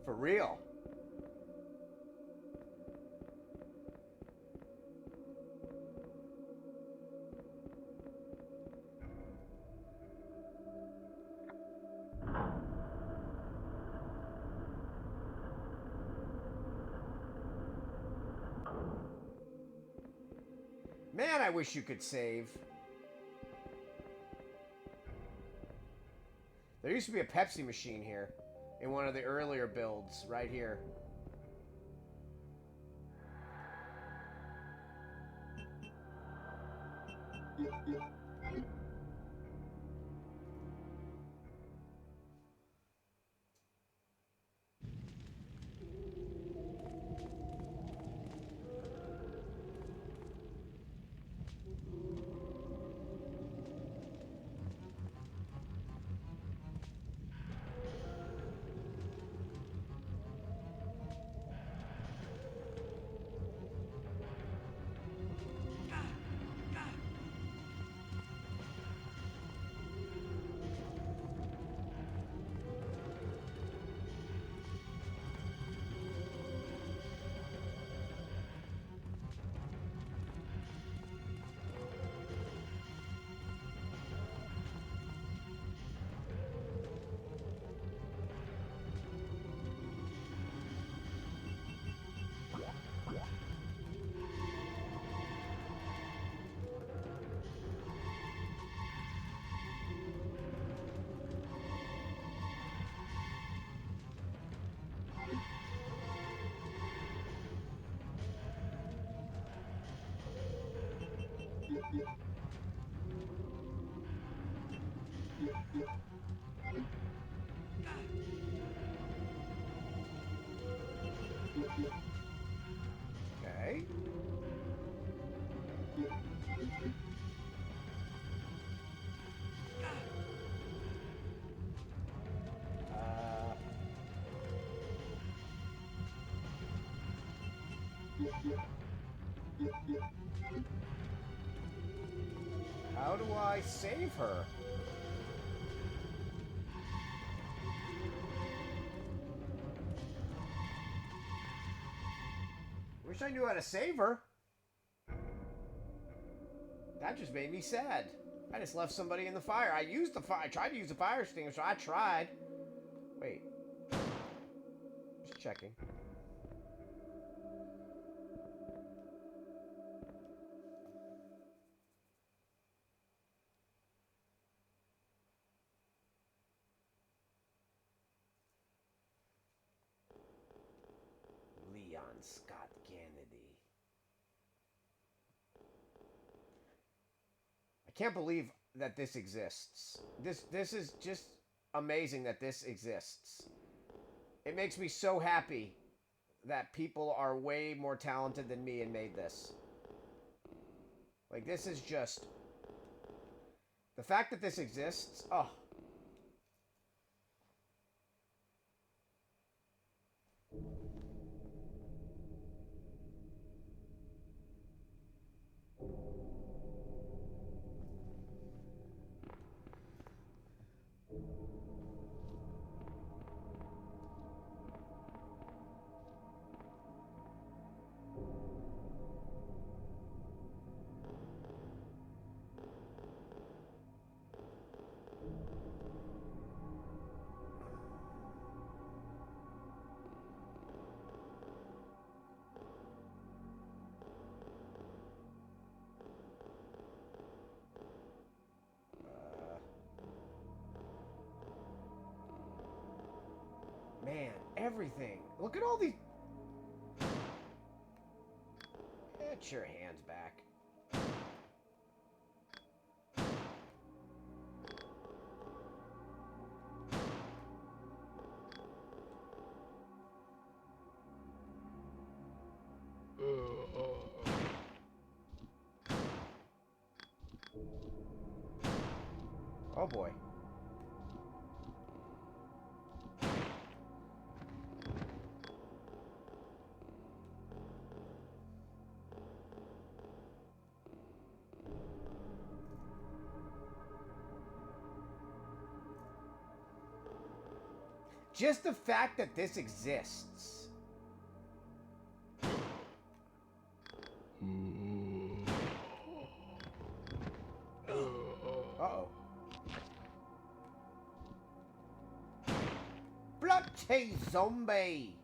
For real. Man, I wish you could save. There used to be a Pepsi machine here in one of the earlier builds, right here. Okay. How do I save her? Wish I knew how to save her. That just made me sad. I just left somebody in the fire. I tried to use the fire extinguisher. I tried. Wait. Just checking. Leon Scott Kennedy. I can't believe that this exists. This is just amazing that this exists. It makes me so happy that people are way more talented than me and made this. Like, this is just... The fact that this exists... Oh. Man, everything. Look at all these... Get your hands back. Oh boy. Just the fact that this exists. Uh-oh. Bloody zombie!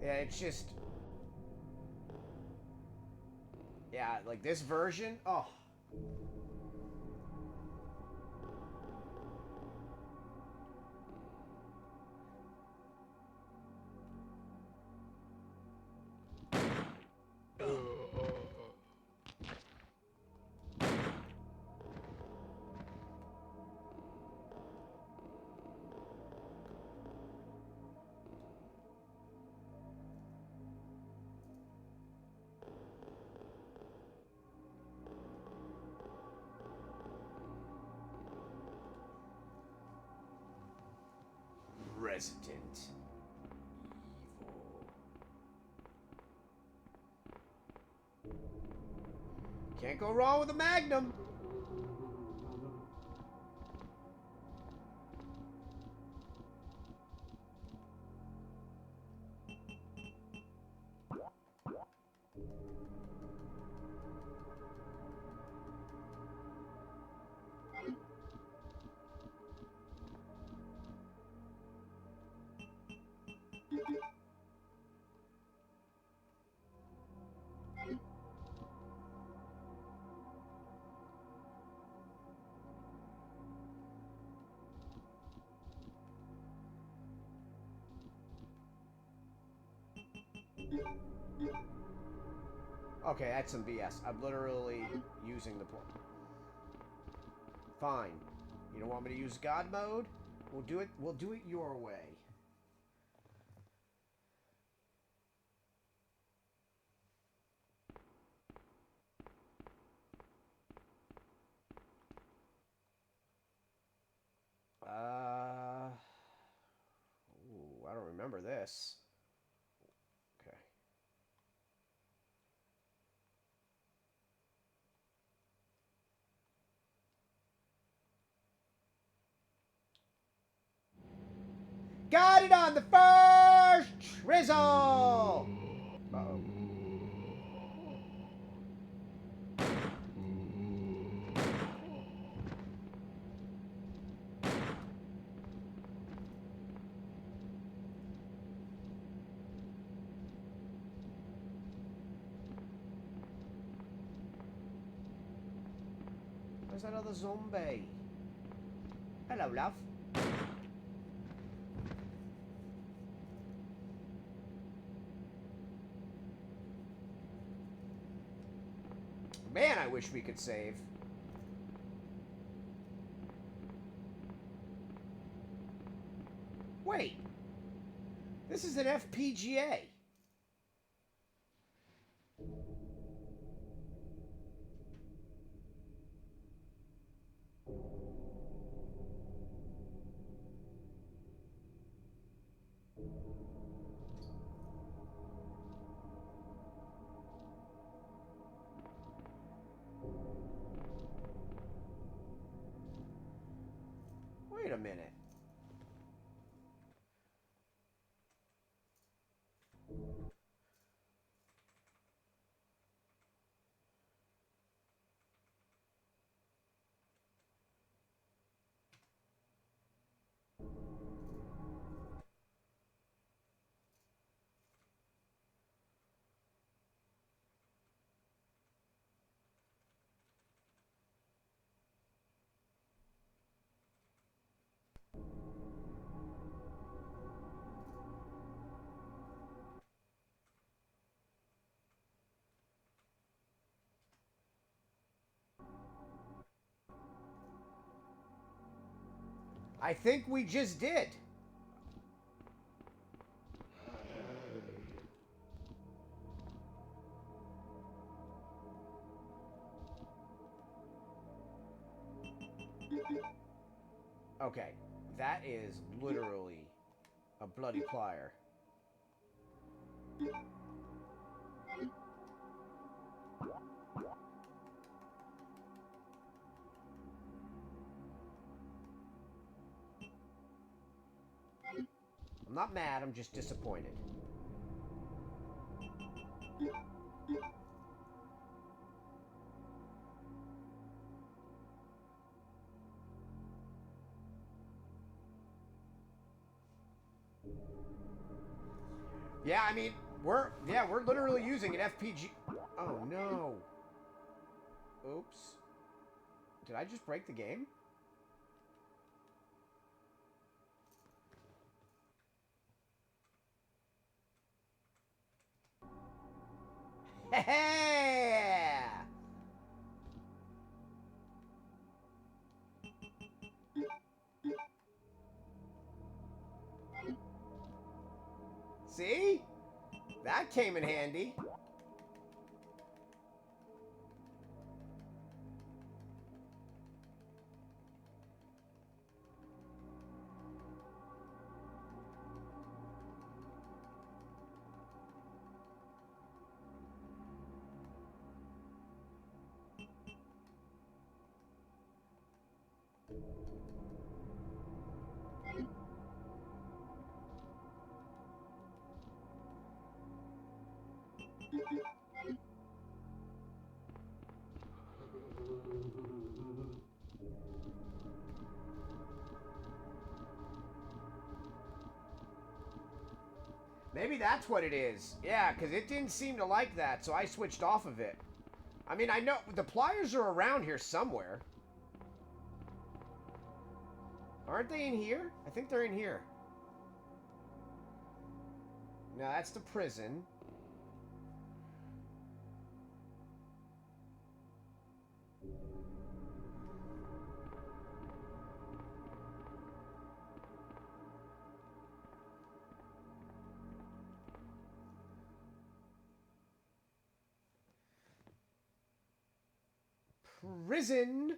Yeah, it's just... Yeah, like this version, oh. Resident Evil. Can't go wrong with a Magnum. Okay, that's some BS. I'm literally using the plug. Fine. You don't want me to use God mode? We'll do it your way. Ooh, I don't remember this. Okay. Got it on the first drizzle! Uh-oh. Where's that other zombie? Hello, love. Man, I wish we could save. Wait. This is an FPGA. Wait a minute. I think we just did. Okay, that is literally a bloody plier. I'm not mad, I'm just disappointed. Yeah, I mean, we're literally using an FPG. Oh no. Oops. Did I just break the game? Hey! See? That came in handy. Maybe that's what it is. Yeah, because it didn't seem to like that, so I switched off of it. I mean, I know the pliers are around here somewhere. Aren't they in here? I think they're in here. No, that's the prison. Prison.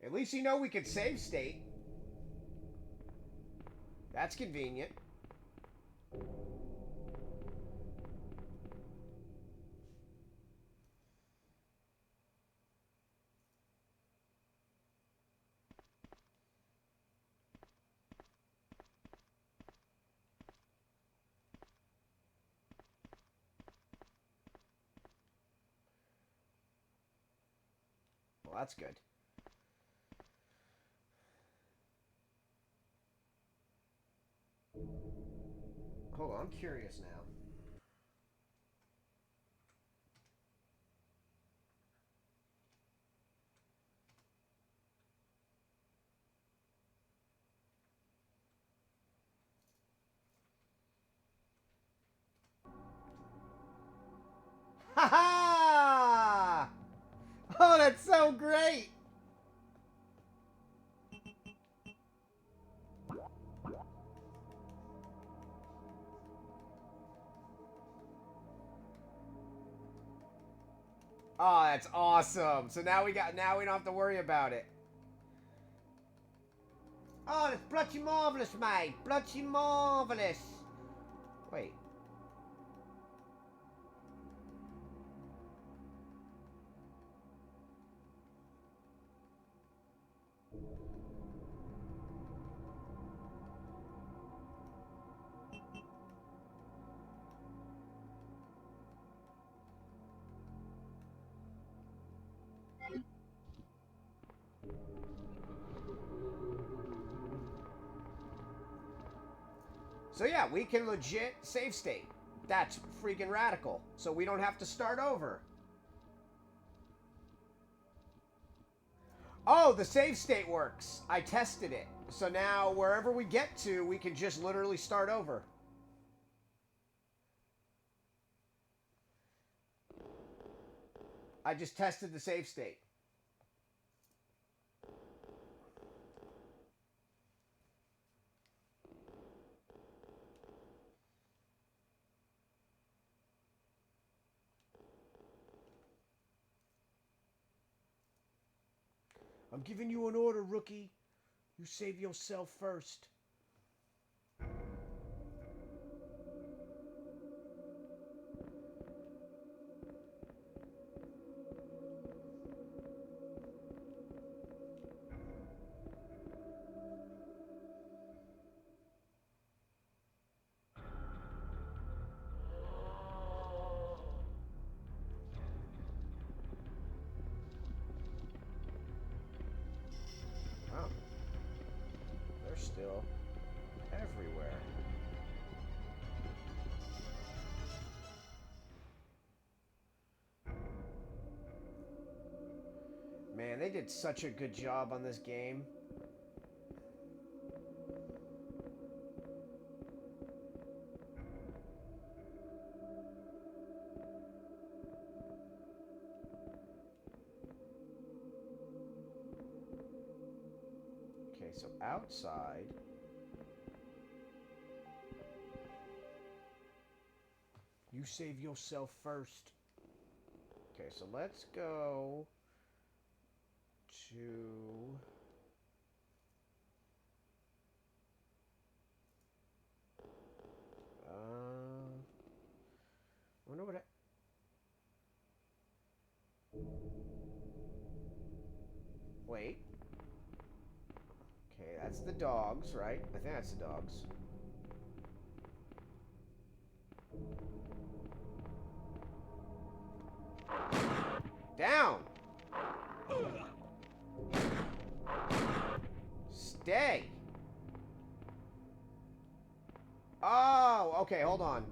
At least you know we could save state. That's convenient. Well, that's good. Hold on, I'm curious now. Ha ha! Oh, that's so great! Oh, that's awesome. So now we don't have to worry about it. Oh, that's bloody marvelous, mate. Bloody marvelous. Wait. So yeah, we can legit save state. That's freaking radical. So we don't have to start over. Oh, the save state works. I tested it. So now wherever we get to, we can just literally start over. I just tested the save state. I'm giving you an order, rookie. You save yourself first. still everywhere. Man, they did such a good job on this game. Okay, so outside. You save yourself first. Okay, so let's go to... I wonder what Wait. Okay, that's the dogs, right? I think that's the dogs. Down! Stay! Oh, okay, hold on.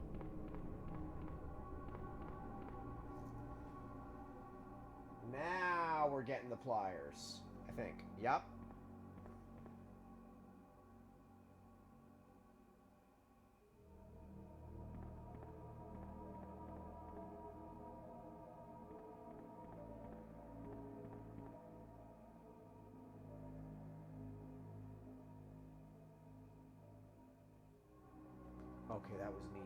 Now we're getting the pliers, I think. Yep. Okay, that was neat.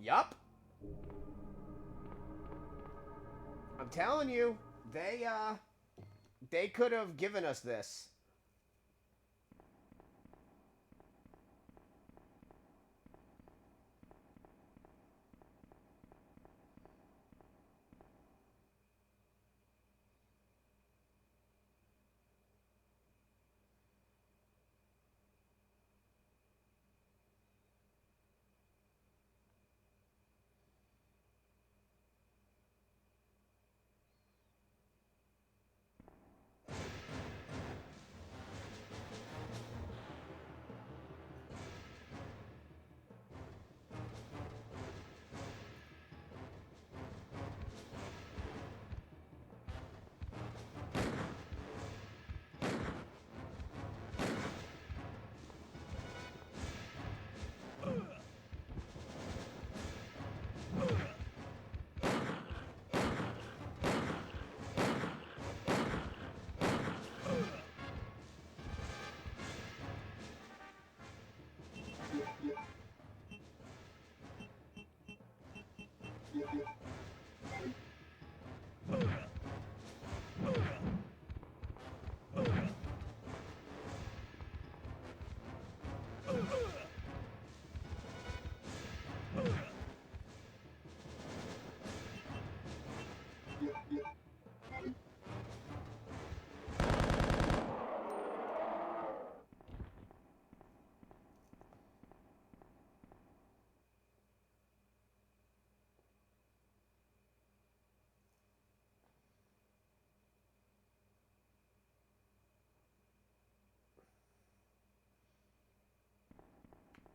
Yup. I'm telling you, they could have given us this.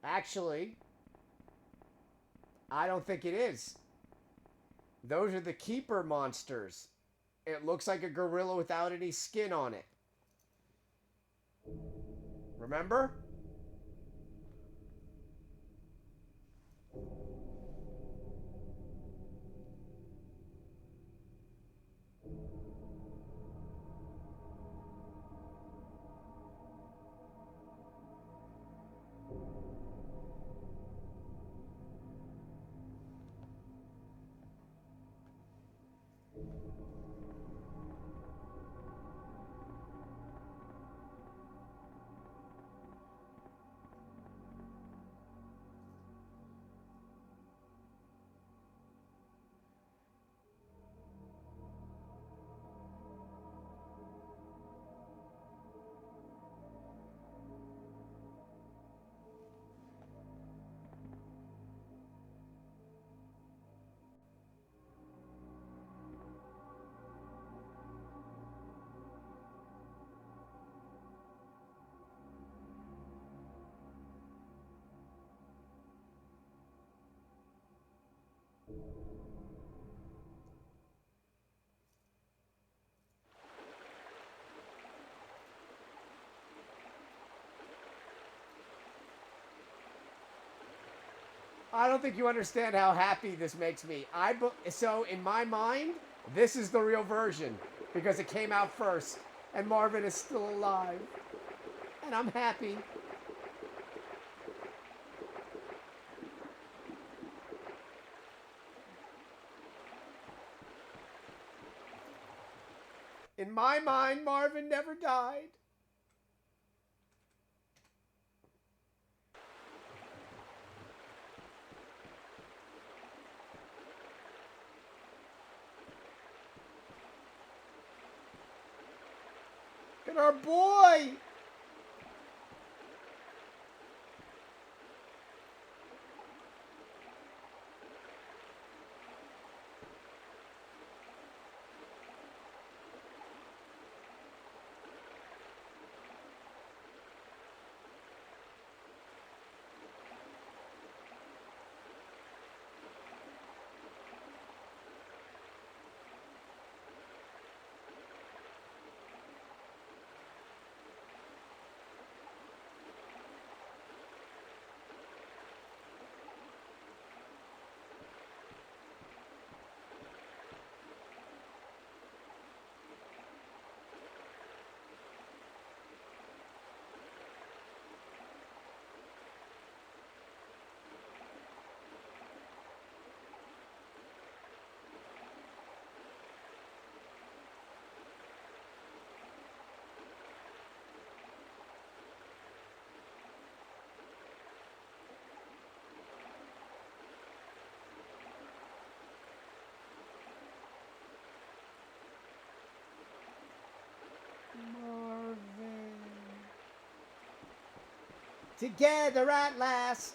Actually, I don't think it is. Those are the keeper monsters. It looks like a gorilla without any skin on it. Remember? I don't think you understand how happy this makes me. So in my mind, this is the real version because it came out first, and Marvin is still alive, and I'm happy. In my mind, Marvin never died. And our boy! Marvin. Together at last.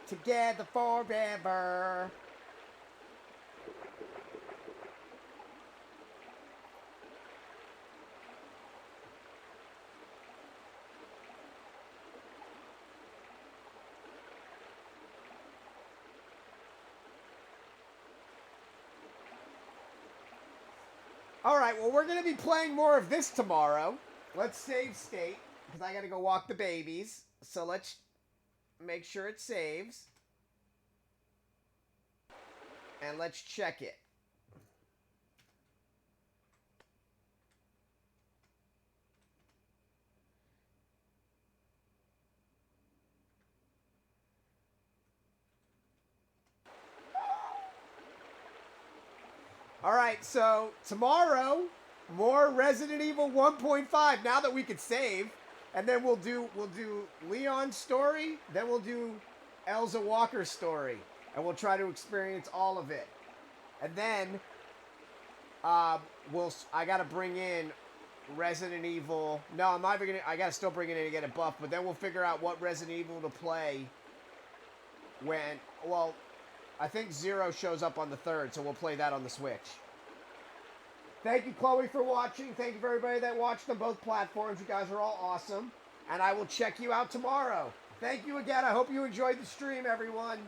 Together forever. Alright, well, we're going to be playing more of this tomorrow. Let's save state, because I got to go walk the babies. So let's make sure it saves. And let's check it. Alright, so tomorrow, more Resident Evil 1.5, now that we can save. And then we'll do Leon's story, then we'll do Elza Walker's story. And we'll try to experience all of it. And then, I gotta bring in Resident Evil. No, I'm not even gonna, I gotta still bring it in to get it buffed, but then we'll figure out what Resident Evil to play when, well, I think Zero shows up on the 3rd, so we'll play that on the Switch. Thank you, Chloe, for watching. Thank you for everybody that watched on both platforms. You guys are all awesome. And I will check you out tomorrow. Thank you again. I hope you enjoyed the stream, everyone.